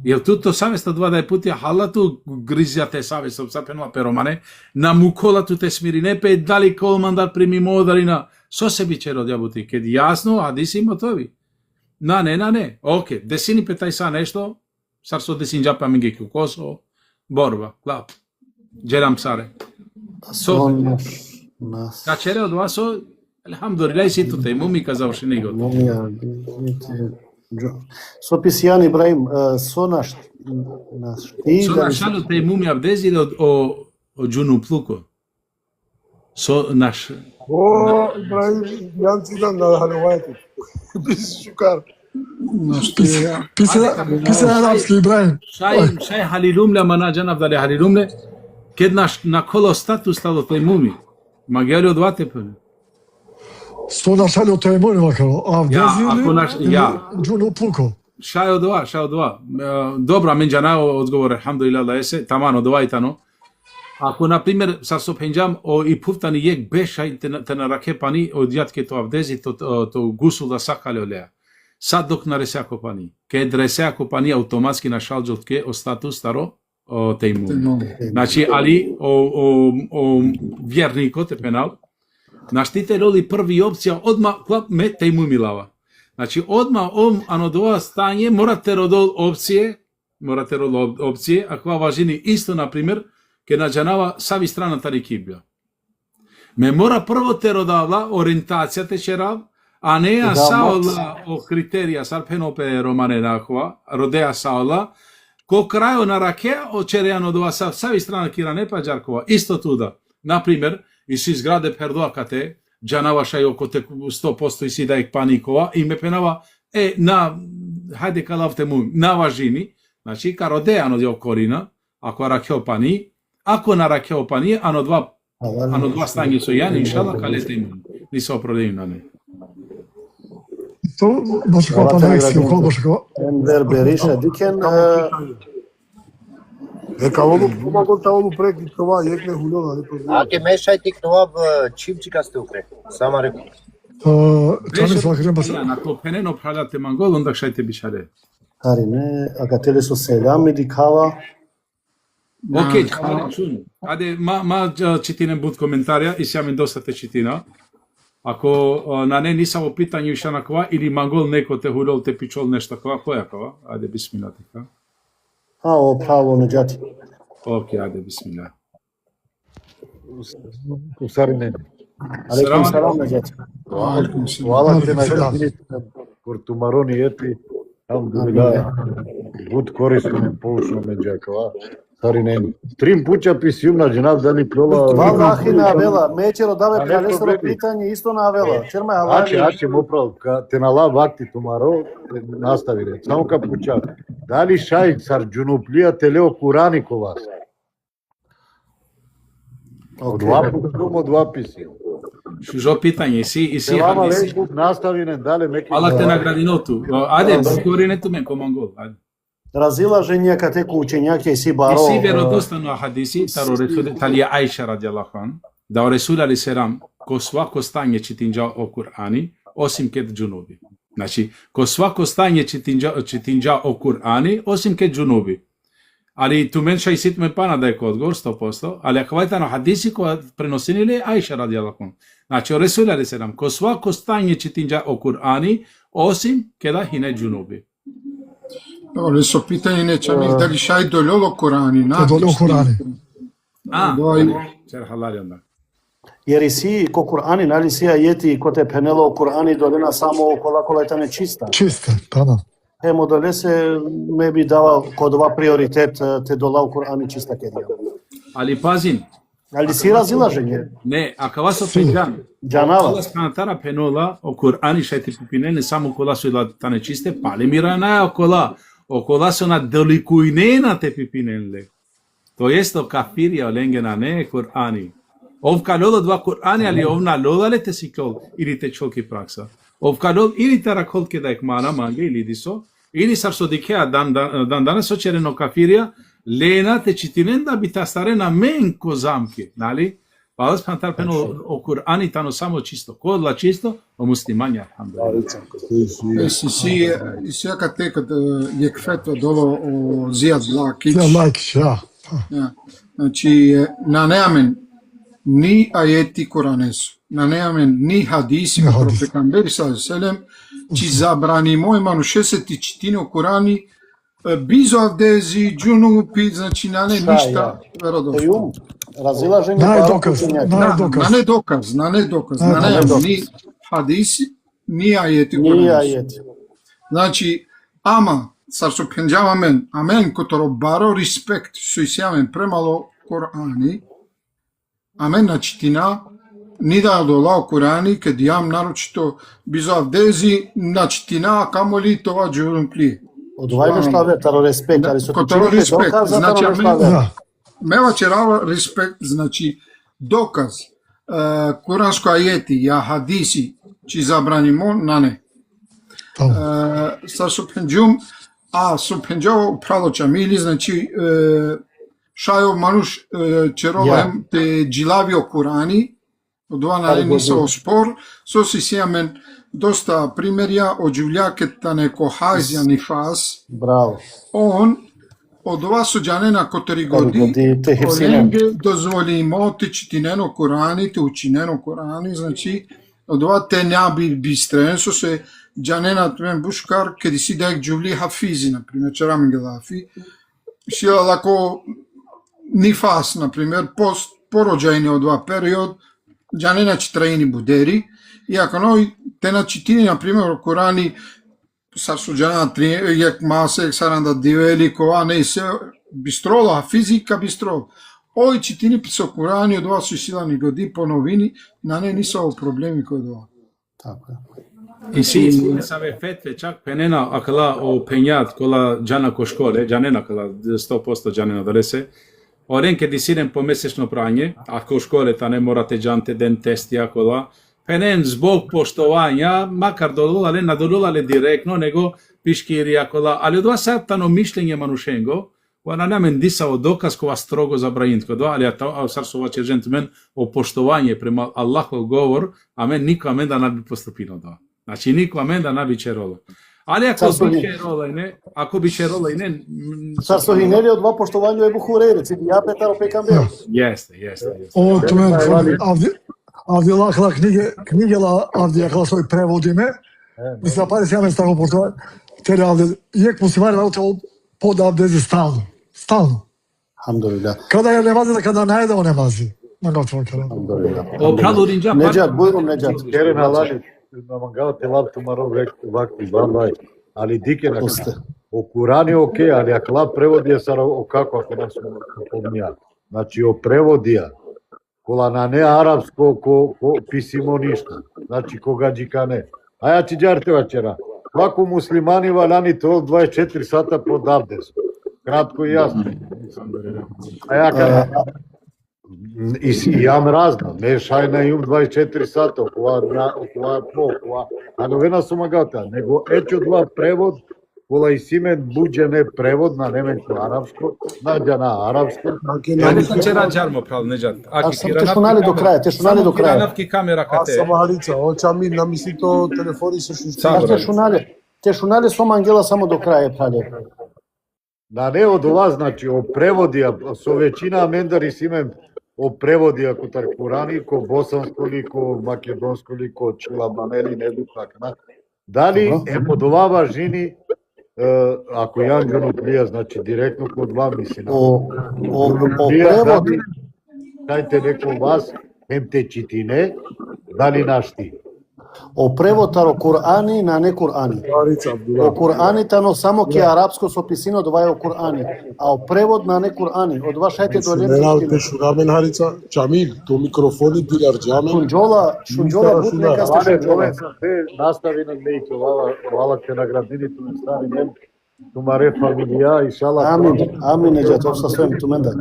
Jel tutto savesta dva da je putija halatu grizjate savestom sapenova peromane, na mukola tu te smirinepe, dali kol mandar primi modarina, so se biće rodjabuti, kad jasno, hadisi motovi. Na ne, ok, desini petaj sa nešto, sar so desin džapa mingi kukoso, borba, klap, džeram sare. So, kačere od vas so, alhamdulillah, si tu te mumi kazao še nego. Sopisijan Ibrahim, so naš ti... So našalo te mumi abdezi o džunu pluko. So naš... O, Ibrahim, Jan Cidan da halovajte. Bis šukar. Pisa arapski Ibrahim. Šaj halilumle, mana džanav dali halilumle, kad na kolo status stalo te mumi. Magijali odvate pene. Sto našali o tajmoni vakalo, abdezi ili džunu pluko. Šaj odva. Dobro, amen džanao odgovor, alhamdulillah, da jese, taman odva i tano. Ako, na primjer, sa so penjam i puftani jek bešaj te na rakepani od jatke to abdezi, to gusul da sakale olea. Sad dok na resea kopani. Kad resea kopani automatski na šalđotke o status staro tejmu. Znači, ali o vjerniko te penal, naštite roli prvi opcija, odmah me tejmu milava. Znači, odmah anodova stanje morate rodol opcije, a kva važini isto, na primjer, ke nađanava savi strana tari kibja. Me mora prvo te rodavla, orientacija te čerav, a ne a saola o kriterija, sar penope romane nakova, rodea saola, ko krajo na rakea, o čerejano dova savi strana kira nepa džarkova, isto tuda. Na primjer, i si zgrade perdoa kate, džanava šaj oko te 100% i si da ik panikova, i me penava, hajde kalavte mu, na važini, znači, ka rodejano dio korina, ako rakeo pani, ako na rakeo pani, ano dva stangi su jan, inšala, kalete imun. Nisu oprodeni na ne. To baš kao pa najekski, oko baš kao... Enver Berisha, diken... Каволу помогол таволу проект това екне хулио нали. Аке мешајте това чимчика сте укре. Сама рекол. Чани свакирам бас. На то пенено правате мангол, онда шајте бишаре. Harine, akatele su selam medikava. Океј, чун. Аде, ма читинем буд коментарија и сјаме доста те читина. Ако на не ниса во питање иша на кова, или мангол неко те хулол те пичол нешта кова, која кова? Аде, бисмила така. O pravo Neđati. Океј, аде, бисмила. Усарine. Алейкум салам Neđati. Hvala ti na gradinicu Portumaroni eti. Alhamdulillah. Bud korisno poučno međakova. Sarinen. Trim puća pisijum na džanav dani plola. Vala ahina avela. Mećero dave pralesoro pitanje isto na avela. Čerma je avali. Ače moprav. Te na la vakti tumaro nastavi red. Samo ka puća. Dali šaj sar džunuplija teleo Kurani ko vas. Od dva pisijum. Šužo pitanje, i si Vama hadisi. lejbuk nastavinen dale meki. Hvala te na gradinotu. Аде, говори не туме ко мангол. Аде. Razilaženja kad teku učenjake i si baro. И си веродостоно хадиси, таро Ресул, талија Аиша радијаллаху ан, да о Ресул алейхи селам ко свако стање читинџа о Кур'ани, осим кед џунуби. Значи, ко свако стање читинџа о Кур'ани, осим кед џунуби. Ali tu men šajsit me pana da je odgovor 100%, ali ako vajte na hadisi koja prenosili Ajša radijallahu anha. Znači, o Resul alejhi selam, ko svako stanje čitinja o Kur'ani, osim kada hine džunubi. Ora, so pitanje nećami da li šaj doljolo Kurani. Doljolo Kurani. Čer halali onda. Jer i si ko Kur'ani, нали си ајети ko te penelo Kur'ani dolena samo кола е тане чиста. Чиста, тамам. Емо доле се ме би дава код ова приоритет те долау Kur'ani чиста кедија. Ali pazin, Ali si razilaženje? ne, ako vas opinjan, Džanava. Allah spantara penola o Kur'ani šajti pupinene samo kola su ila tane čiste, pali mirana o kola su na dolikujnena te pipinenle. To jest o kafirja o lengena ne Kur'ani. Ovka lodo dva Kur'ani, ali ovna loda le te siklol ili te čolki praksa. Ovka lod ili tarakol ke da ek mana mange ili diso, ili sar so dikea dan danas očereno kafirja, Lena te čitinenda bi ta starena men ko zamke, nali? Pa Allah spantar peno o Kur'ani tano samo čisto. Kodla čisto, o muslimanja, alhamdulillah. Si ja kad te kad je kfetva dolo o Zijad Lakić. Zijad Lakić, ja. Znači, na neamen ni ajeti Kuranesu, na neamen ni hadisi pro pekamberi sallam, či zabranimo imanu 64 o Kurani, Bizo avdezi, džunupi, znači na ne ništa verodostojno. Razilaženje na nedokaz. Na ni hadisi, ni ajeti. Znači, ama, sar su penđavamen, amen, kotoro baro respekt, su isjamen premalo Korani, amen na čitina, ni da dolao Korani, kad jam naročito bizo avdezi, na čitina, kamoli tova džunupi. Odvajno šta taро respekt, ali su to dokaza, znači, meva čerava respekt, znači, dokaz, kuransko ajeti, ja hadisi, či zabranimo, na ne. Sa supenđum, a supenđavo pravo čamili, znači, šajov manuš čerovajem te džilavio Kurani, odvana nisa o spor, so si sjamen, dosta primjerja od Đuvljaketa neko hajzja nifas. Bravo. On od vas ođanena koteri godi, olenge dozvolimo te čitineno Korani, te učineno Korani, znači od vas te njabi bistren, so se džanena tmen buškar, kedi si dek Đuvli hafizi, naprimjer, čeram gelafi, šila lako nifas, naprimjer, post porođajni od dva period, džanena čitrajini buderi, и ако noi те на читини, например, Корани, са суджана як масе, саранда дивели, кова, не се бистрола, физика бистрол. Ој читини со Корани, од вас силани годи по новини, на не нисо проблеми кој дова. Така. И си саве фетве, чак пенена акала о пенјат, кола джана ко школе, джанена кала 100% джанена доресе, орен ке дисиден по месечно прање, ако школета не морате джанте ден тести акола, Пенен због поштовања, макар долулале, надолулале директно, него пишкирија кола, али од два сатано мишлење манушенго, она намен дисао доказ кога строго забранит кога, али сар со ваче джентмен о поштовање према Аллахов говор, а мен никој мен да наби поступино тоа. Значи никој мен да наби чероло. Али ако би черола и не, Сар со хинели од два поштовање Ебу Хурейре, ци ја петаро пекамбер. Јесте. О, тумен, Авдилахла книгела Авдијакла свој преводиме, мисля пари сега ме стаго портова, тере Авди, иек мусlimani работел под Авдези стално. Alhamdulillah. Kada je nemazi, kada najde o nemazi. O pralurinja Neđat, bujrum Neđat. Керен халали, намангава телап тумаро вакти бабај, али дике на о Курани окей, али акла преводија сара о како ако нас помија. Значи о преводија кола на не арапско ко писимо ништа. Значи кога джикане. А ја чи џарте вачера. Лако муслимани валани то 24 сата под абдес. Кратко и јасно. А ја кажа и јам разна, не шајна јум 24 сата, окова, а новена сумагата, него ечо два превод, кола и симен буџене превод на немечко арапско, наѓа на арапско. Али вчера џармо прав Неđat. Те шунали до крај. Навки камера кате. Само Халица, оча ми намислито телефони се Те шунали со Ангела само до крај, На не од ова, значи, о преводи, со веќина амендари си имам о преводи, ако так Курани, ко босанско ли, ко македонско ли, ко чилабанели, не би така. Дали е под оваа жени, ако јангано плија, значи, директно код вам, мислина. О превод, Дајте некој вас, хем те читине, дали нашти. о превод аро Курани на не Курани. Харица Абдула. О Курани тано само ке арапско со писино два о Курани, а о превод на не Курани. Од ва шајте до Сенералте шугамен Харица, Чамил, то микрофони дилар џамен. Шунџола бут нека сте Ване, Шунџола. ове са се настави на мејке, овала те наградили, ту не стари нем, тумаре фамилија, ишала. Амин неџат, овса својм туменда.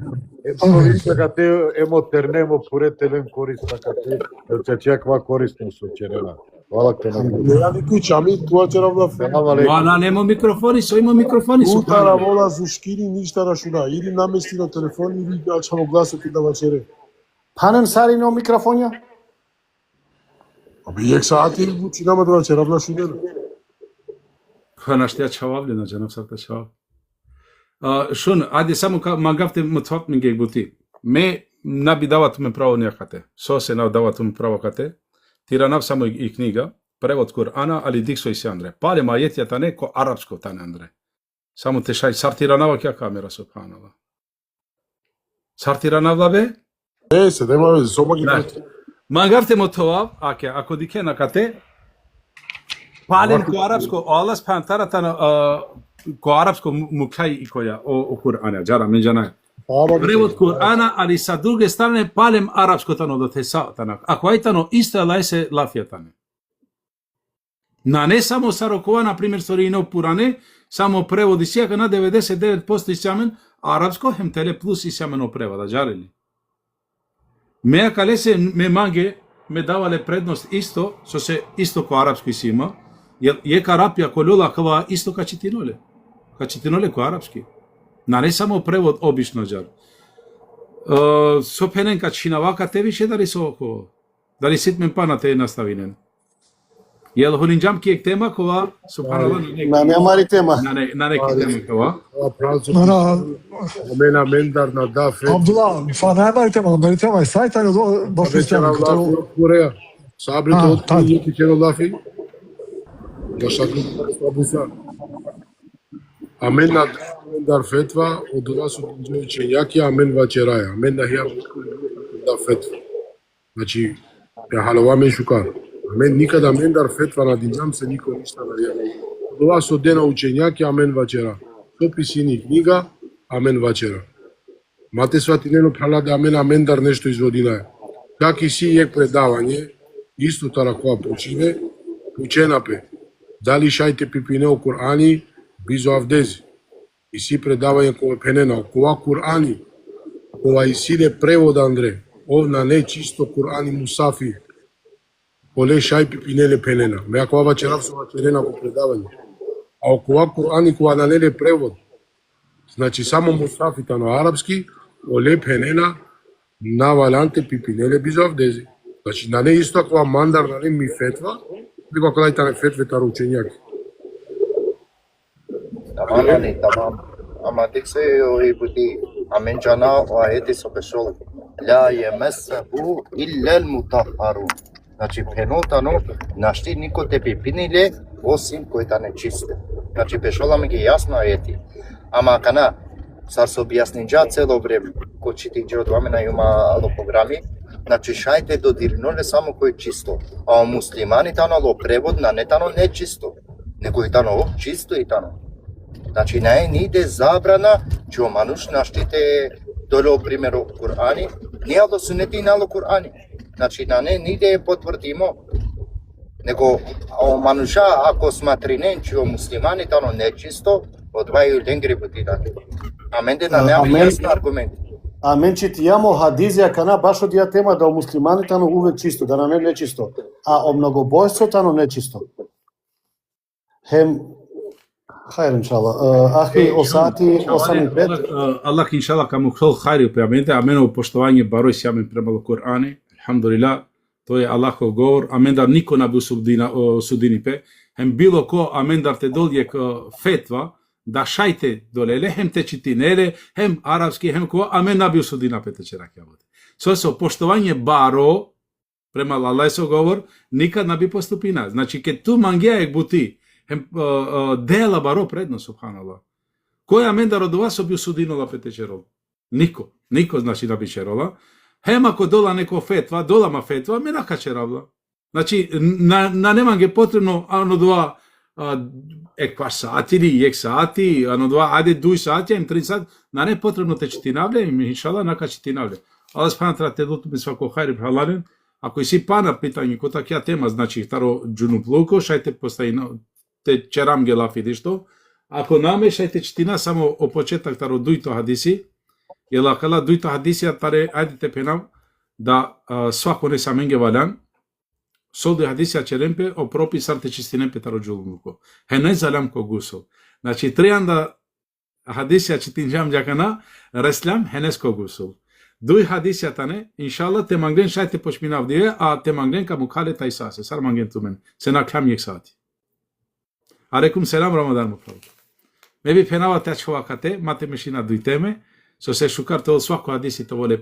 Така те емотернемо пуретелен корис, така те чечеква корисно со черена. Вала те наградили. Не ја никој Чамил, туа черавна фе. Ана нема микрофони, со има микрофони со Утара вола зушкини, ништа рашуна. Или намести на телефон, или ачамо гласот и да вачере. Панен сари на микрофонја? Абе, јек саати бучи нама да вачеравна шудена. Ханаште чававлена, џанав сакта чавав. Шун, ајде само мангавте мтфат ми гегбути. Ме наби дават ме право някате. Со се дават ме право кате. Тиранав само и книга, превод Курана, али диксо и се Андре. Пале мајетјата не ко арапско тане Андре. Само те шај сартиранава ке камера субханала. Сартиранава бе? Се нема бе, сома ги прати. Мангавте мо тоа, ако дике на кате, пален ко арапско, Аллах спантара тана ко арапско мукај и која о Курана, џара ме џана. Превод Курана, али са друге стране палем арапско тано да те са тана. Ако ај тано исто лај се лафија тане. На не само сарокова, например, Сорино Пуране, само преводи сијака на 99% исјамен арапско, хем теле плюс исјамено превода, џарели. Меа кале се ме манге, ме давале предност исто, со се исто ко арапско си има, е карапија колола кава исто качитиноле. Качитиноле ко арапски. На не само превод обично џар. Со пененка чинавака те више дали со око. Дали ситмен пана те наставинен. Јел холинџам ки ек тема кова субханаллах На немари тема. на неки тема кова. Амена мендар на дафе. Abdullah, fa ne tema, sajta do baš Вечера istiamo. Кореја. Сабрито од тад. ќе ќе лафи. Да шату слабуса. Амен на мендар фетва од нас од џојчењаки амен вачераја. Амен на ја да фетва. Значи, ја халова мен шукар. Амен никада мендар фетва на динџам се никој ништа да ја. Од со дена учењаки амен вачера. Тописини книга амен вачера. Мате сватинено прала да амендар нешто изводина. Как и си ек предавање, исто тара која почиве, ученапе. Дали шајте пипине о Курани, бизо авдези. И си предавање која пенена, која Курани, која и сиде превод Андре, овна не чисто Курани мусафи, коле шај пипинеле пенена. Меа која вачерав со вачерена во предавање. А која Курани која нанеле превод, значи само мусафите на арапски, оле пенена, на валанте пипинеле бизо авдези. Значи, на не исто ако мандар на не ми фетва, бико ако дајте на фетве учењаки. Tamam. Ama dikse o ibuti amen cana o ayeti sobešol. La yemessehu illel mutahharun. Znači, penotano, našti niko te pipinile, osim koji ta nečiste. Znači, pešola mi je jasno ajeti. Ama kana, sar se objasniđa celo vreme, ko čiti od vamena ima alo programi, znači, šajte dodirnole samo koji čisto. A o muslimani tano alo prevod na ne tano nečisto, nego i tano čisto i tano. Znači, не иде забрана, че мануш наштите доле примеро Курани, не ало сунети нало Курани. Значи, на не иде потврдимо, него о мануша ако сматринен, че о муслимани тано нечисто, одвају ленгри бутидани. А менде на нема јасен аргумент. А мен че ти јамо хадизија кана баш од ја тема да о муслимани тано увек чисто, да на не нечисто, а о многобојство тано нечисто. Хем Хајр иншалла. Ахи осати 8:05. Аллах иншалла каму хол хајри пеаменте, амено поштовање барој сјамен према Курани. Алхамдулилlah, тој е Аллахов говор. Амендар нико на бу судини пе. Хем било ко амендар те долјек фетва, да шајте долеле, хем те читинеле, хем арапски, хем кова, аме набиу судина петечерак јавоте. Со поштовање баро, према Аллајсов говор, никад не би поступина. Значи, ке ту мангија ек бути, хем дела баро предно, субханаллах. Која мен да родува со би судинола петечерол? Нико, значи да би черола. Хем ако дола неко фетва, долама фетва, ме накачеравла. Значи, на неманге потребно, ано два, ек сати или ек сати, ано два, ајде 2 сати, 3 сати, на не потребно те читинавле, иншала, нака читинавле. Allah subhanahu te lutu mi svako hajri halalen. Ako si pana pitanje ko takja tema, znači taro džunup luko, šajte postaji te čeram gelafi dišto. Ako name šajte čtina samo o početak taro dujto hadisi, jer akala dujto hadisi tare ajde te penam da svako ne samenge valan, solde hadisi čerempe o propisar te čistinempe taro džunup luko. Hene zalam ko gusul. Znači trianda hadisi čitinjam jakana, reslam henes ko gusul. Дуј хадисјатане, иншалла, те мангрен шајте почминав дие, а те мангрен ка мукале тај сасе, сар мангрен тумен, се на клам јек сати. Арекум селам, Рамадан муклав. Ме би пенава те човакате, мате мешина дуј теме, со се шукар тоа свако хадиси то воле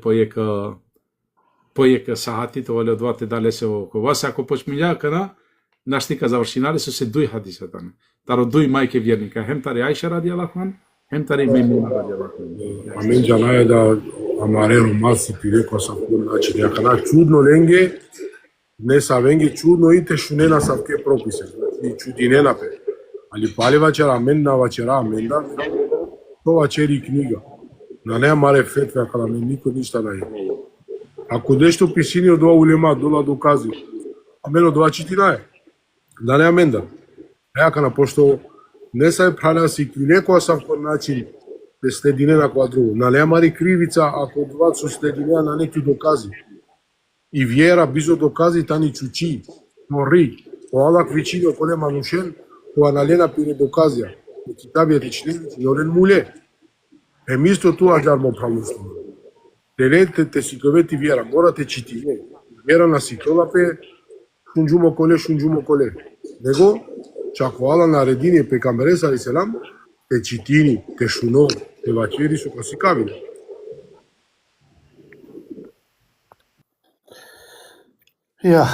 појек сахати, то воле одвате дале се око вас, ако почмиња кана, наштика завршинале, со се дуј хадисјатане. Таро дуј мајке вјерника, хем тари Ајша ради Аллахман, хем тари Меймуна ради Аллахман. Амен џанаја да Amarelo masi pireko sa znači jakana čudno lenge ne sa vengi čudno ite šunena sa ke propise znači čudinena pe ali pali večera menna večera menda to večeri knjiga na ne mare fetve kala men niko ništa ne ako nešto pisini od dva ulema dola dokazi ameno dva čitina je da ne amenda jakana pošto ne sa prala si pireko sa način следине на квадру. На немари кривица ако два со следине на неки докази. И вјера бизо докази тани чучи, мори. Оалак вичино коле манушен, која налена пире доказија. И китабијата члени, јорен муле. Мисто туа џармо правослово. Теленте те сиковети вјера, морате читине. Вјера на ситолапе, шунџумо коле. Него, чакоала наредине пекамберес алейхиселам, те читини, те шуно, те вачери со косикавини. Ja.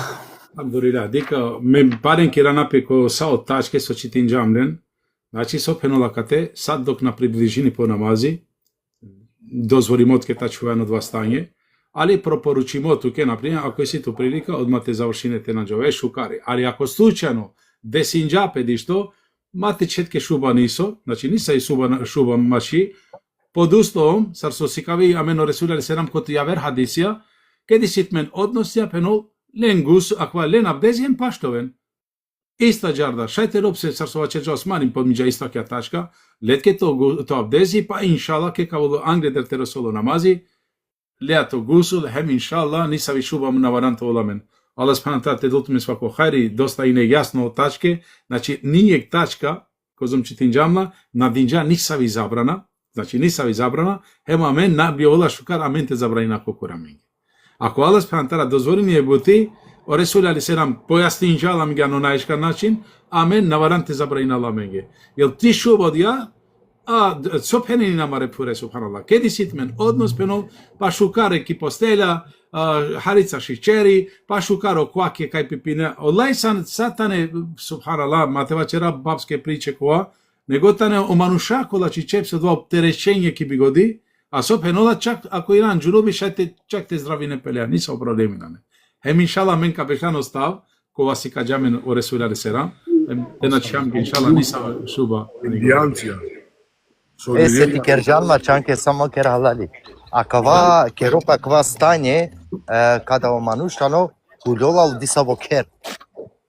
Alhamdulillah, dika me barem ки ранапе ко са од тачке со читинџамден, значи со пенолакате, сад док на приближини по намази, дозволимот ке тачувајано два стање, али пропоручимот ке, например, ако си ту прилика, одма те завршинете на џове шукари. Али ако случајно десинџапе дишто, мате четке шуба нисо, значи ниса и шуба маши, под условом, сар со сикави амено Ресул алейхиселам кото јавер хадисија, ке диситмен односија пенол len gus, akva len abdezien paštoven. Ista ģarda, šajte ropse sar sova čeđa osmanim podmiđa ista kja tačka, letke to abdezi, pa inšallah ke kao angleder te rasolo namazi, lea to gusul, hem inšallah, nisa vi šubam na varanto olamen. Allah subhanahu ta'ala te dotu mi svako hajri, dosta i ne jasno od tačke, znači nijek tačka, kozom čitinđamla, na dinđa nisa vi zabrana, znači nisa vi zabrana, hem amen, na bi ola šukar, amen te zabrani na kokuramin. Ако Allah subhanahu ta'ala dozvoli mi je buti, o Resul alaihissalam pojasni inšala mi ga na najškan način, amen, navarante zabrajina Allah menge. Jel ti šubod ja, co penini namare pure, subhanallah. Kedi sit men odnos penol, pa šukare ki postelja, harica šičeri, pa šukaro kvake kaj pipine. Olaj satane, subhanallah, matevačera babske priče kova, nego tane o manušakola či čep se dva opterečenje ki bi godi, a so penola čak ako Iran džunubi šajte čak te zdravine pelea, nisa o problemina ne. Hem inšala men ka bešano stav, ko vas i kađamen o Resul alaihissalam, te na čamke inšala nisa šuba. Indijancija. Se ti kerjan mačanke samo ker halali. A kava keropa kva stanje kada o manuštano hulolal disavo ker.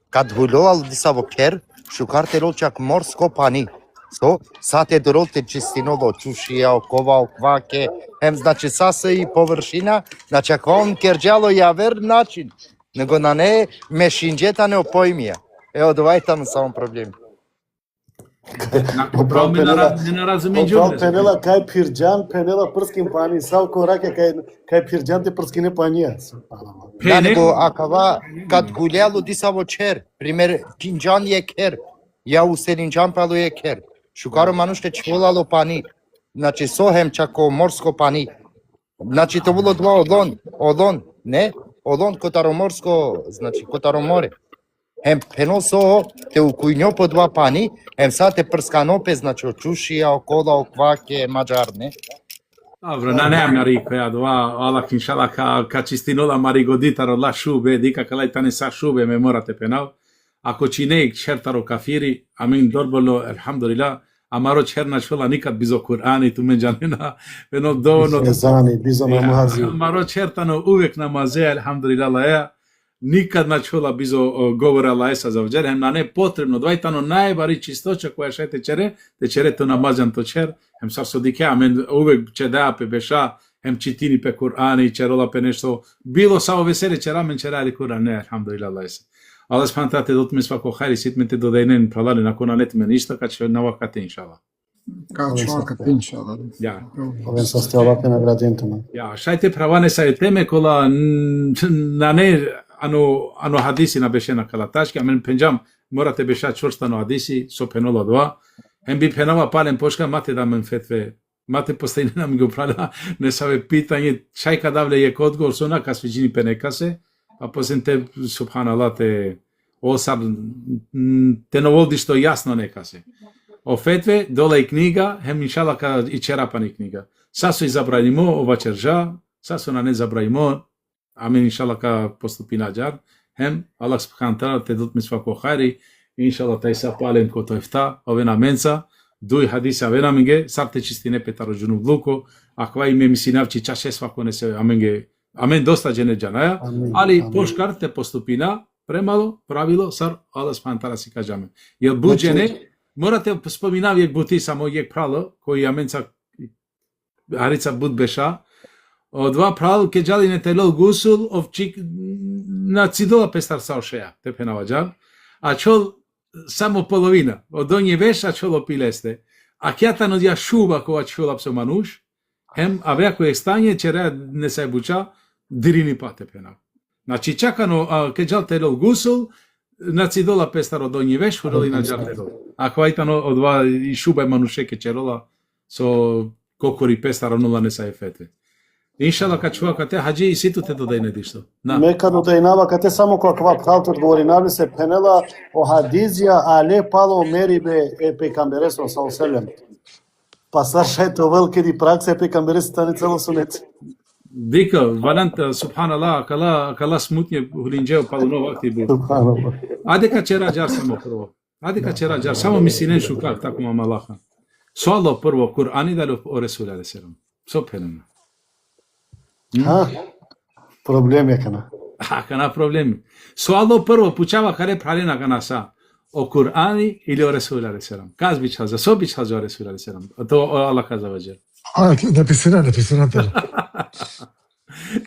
Kad hulolal disavo ker, šukarte čak morsko pani. So, sate dorolte čistinovo, čušija, okova, okvake, hem, znači sase i površina, znači ako on kerđalo javer način, nego na ne mešinđeta ne opojmija. Evo, dovaj tamo samo problem. Ne razumem džubre. Penela kaj pirđan, penela prskim pani, salko rake kaj pirđan te prskine panija. Da, nego akava, kad guljalo disavo čer, primer, kinđan je ker, ja u selinđan palo je ker. Шукаро мануште чволало пани. Значи сохем чако морско пани. Значи то било два одон, не? Одон котароморско, значи котароморе. Хем пеносо те укујњо по два пани, хем са те прсканопе, значи очушија, окола, окваке, маџар, не? Dobro, na nemam na rico, ja, dva, Allah inšala, ka čistinola marigoditar od la šube, dika kalaj tane sa šube me morate penal. Ako činek šertaro kafiri, amin dorbolo, alhamdulillah, amaro černa šola nikad bizo Kur'ani, tu menđanina, veno dono. Ezani, bizo namazi. Amaro čertano uvek namaze, alhamdulillah, laja, nikad na čula bizo govora Allah esa za vđer, hem na ne potrebno, dvajtano najbari čistoća koja šajte te čere to namazan to čer, hem sa sodike, amen, uvek će da pe beša, hem čitini pe Kur'ani, čerola pe nešto, bilo samo veseli čera, men čera ali Kur'an, ne, alhamdulillah, Allah esa. Allah subhanahu te dot mi svako hajri, sitmente do dajnen pralali nakon anetme ništa, kad će navakate, inšala. Kao čovjeka pinčala. Ja. Ovim sa ste ovakve nagrađentama. Ja, šajte pravane sa teme kola na ne ano hadisi na bešena kalataški, amen penjam morate bešat čvrstano hadisi, so penolo dva, hem bi penava palen poška, mate da men fetve, mate postajne nam ga upravlja, ne save pitanje, šaj kadavle je odgovor sona, ka sviđini peneka se, a poslije te, subhanallah, te osar, te novodi što jasno neka se. O fetve, dole i knjiga, hem inšala ka i čerapani knjiga. Sa su izabranimo ova čerža, sa su na ne zabranimo, amin inšallah ka postupi nađar, hem Allah subhanahu wa ta'ala te dot mi svako hajri, inšallah taj sa palen ko to efta, ove na menca, duj hadisa ave namenge, sarte čistine petaro džunu vluko, akva ime misinavči čaše svako ne se amenge, amen dosta džene džanaja, ali poškar te postupina, premalo, pravilo, sar Allah subhanahu wa ta'ala si kažame. Jer buđene, morate spominav jek buti samo jek pralo, koji amenca harica bud beša, o dva pravil ke džali ne telol gusul ovčik na cidola pestar sa ošeja, te penavađar, a čol samo polovina, od donje veš, a čol opileste. A kjatan od ja šuba kova čol apso manuš, hem, a vea koje stanje, čerea ne se buča, dirini pa te penav. Znači čakano, ke džal telol gusul, na cidola pestar od donje veš, hurali na džal telol. A kvajtano od dva i šuba manuše ke čerola, so kokori pestar nula ne sa efete. Иншалла ка чува кате хаджи и ситу те додајне дишто. Мека додајнава кате само каква правт одговори наби се пенела о хадизија але пало мерибе е пекамбересо са оселем. Па сашајто велки ди пракса е пекамбересо тани цело сунет. Дика, валант, субханаллах, кала смутње хулинџео палуно вакти бу. Субханаллах. Аде ка чера джар само прво. Аде ка чера джар, само ми синен шукак, тако мама Аллаха. Суало прво, Кур'ани дали о Ресуля алейхиссалам. Со пенема. Проблем е кана. Кана проблеми. Суало прво пучава каре пралена кана са. О Кур'ани или о Ресуля алейхиссалам. Каз би чалза, со би чалза о Ресуля алейхиссалам. То Аллах каза ваджер. Написана.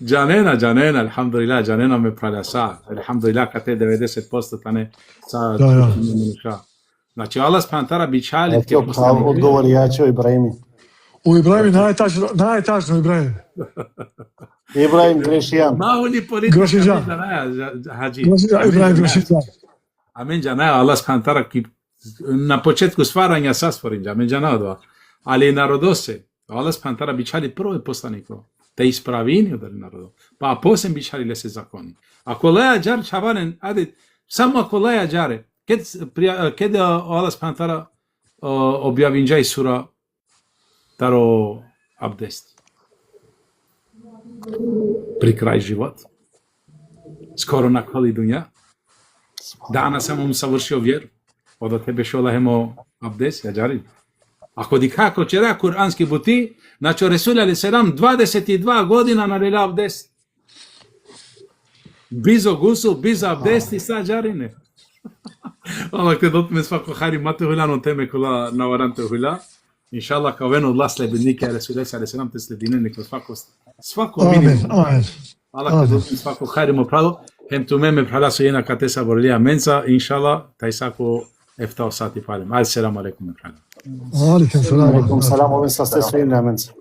Джанена, алхамдулилlah, джанена ме праля са. Алхамдулилlah, кате 90% тане са. Значи Аллах спантара бичали. Ето одговори јачо Ибраими. У Ибраими најтажно Ибраими. Ибраим грешијан. Мало ли политика Грешијан. хаджи. Ибраим Грешијан. Амен джанаја, Аллах спантара ки на почетку стварања састворин, амен джанаја два. Али народосе, Аллах спантара бичали прво посланико. Те исправини од народо. Па посем бичали лесе закони. Ако леја джар чаванен, аде, само ако леја джаре, кеде Аллах спантара објавинџај сура таро абдест. При крај живот. Скоро на коли дуња. Дана само му savршио вјер. Ода тебе шо лахемо абдест, ја джари. Ако дикако чера курански бути, значи Ресул алейхиссалам 22 година налела абдест. Бизо гусул, бизо абдест и са джарине. Аллах те дотме свако хари мате хулано теме кола наваранте хула. Иншаллах кавено Allah следбеника Ресул алейхиссалам те следине неко свако минимум. Аллах те дотме свако хари му правило. Hem tu me prala so jedna katesa borlia mensa, inshallah, taj sako efta sati palem. Al selam alaikum. Alaikum salam. Alaikum salam, ovim sa ste svim mensa.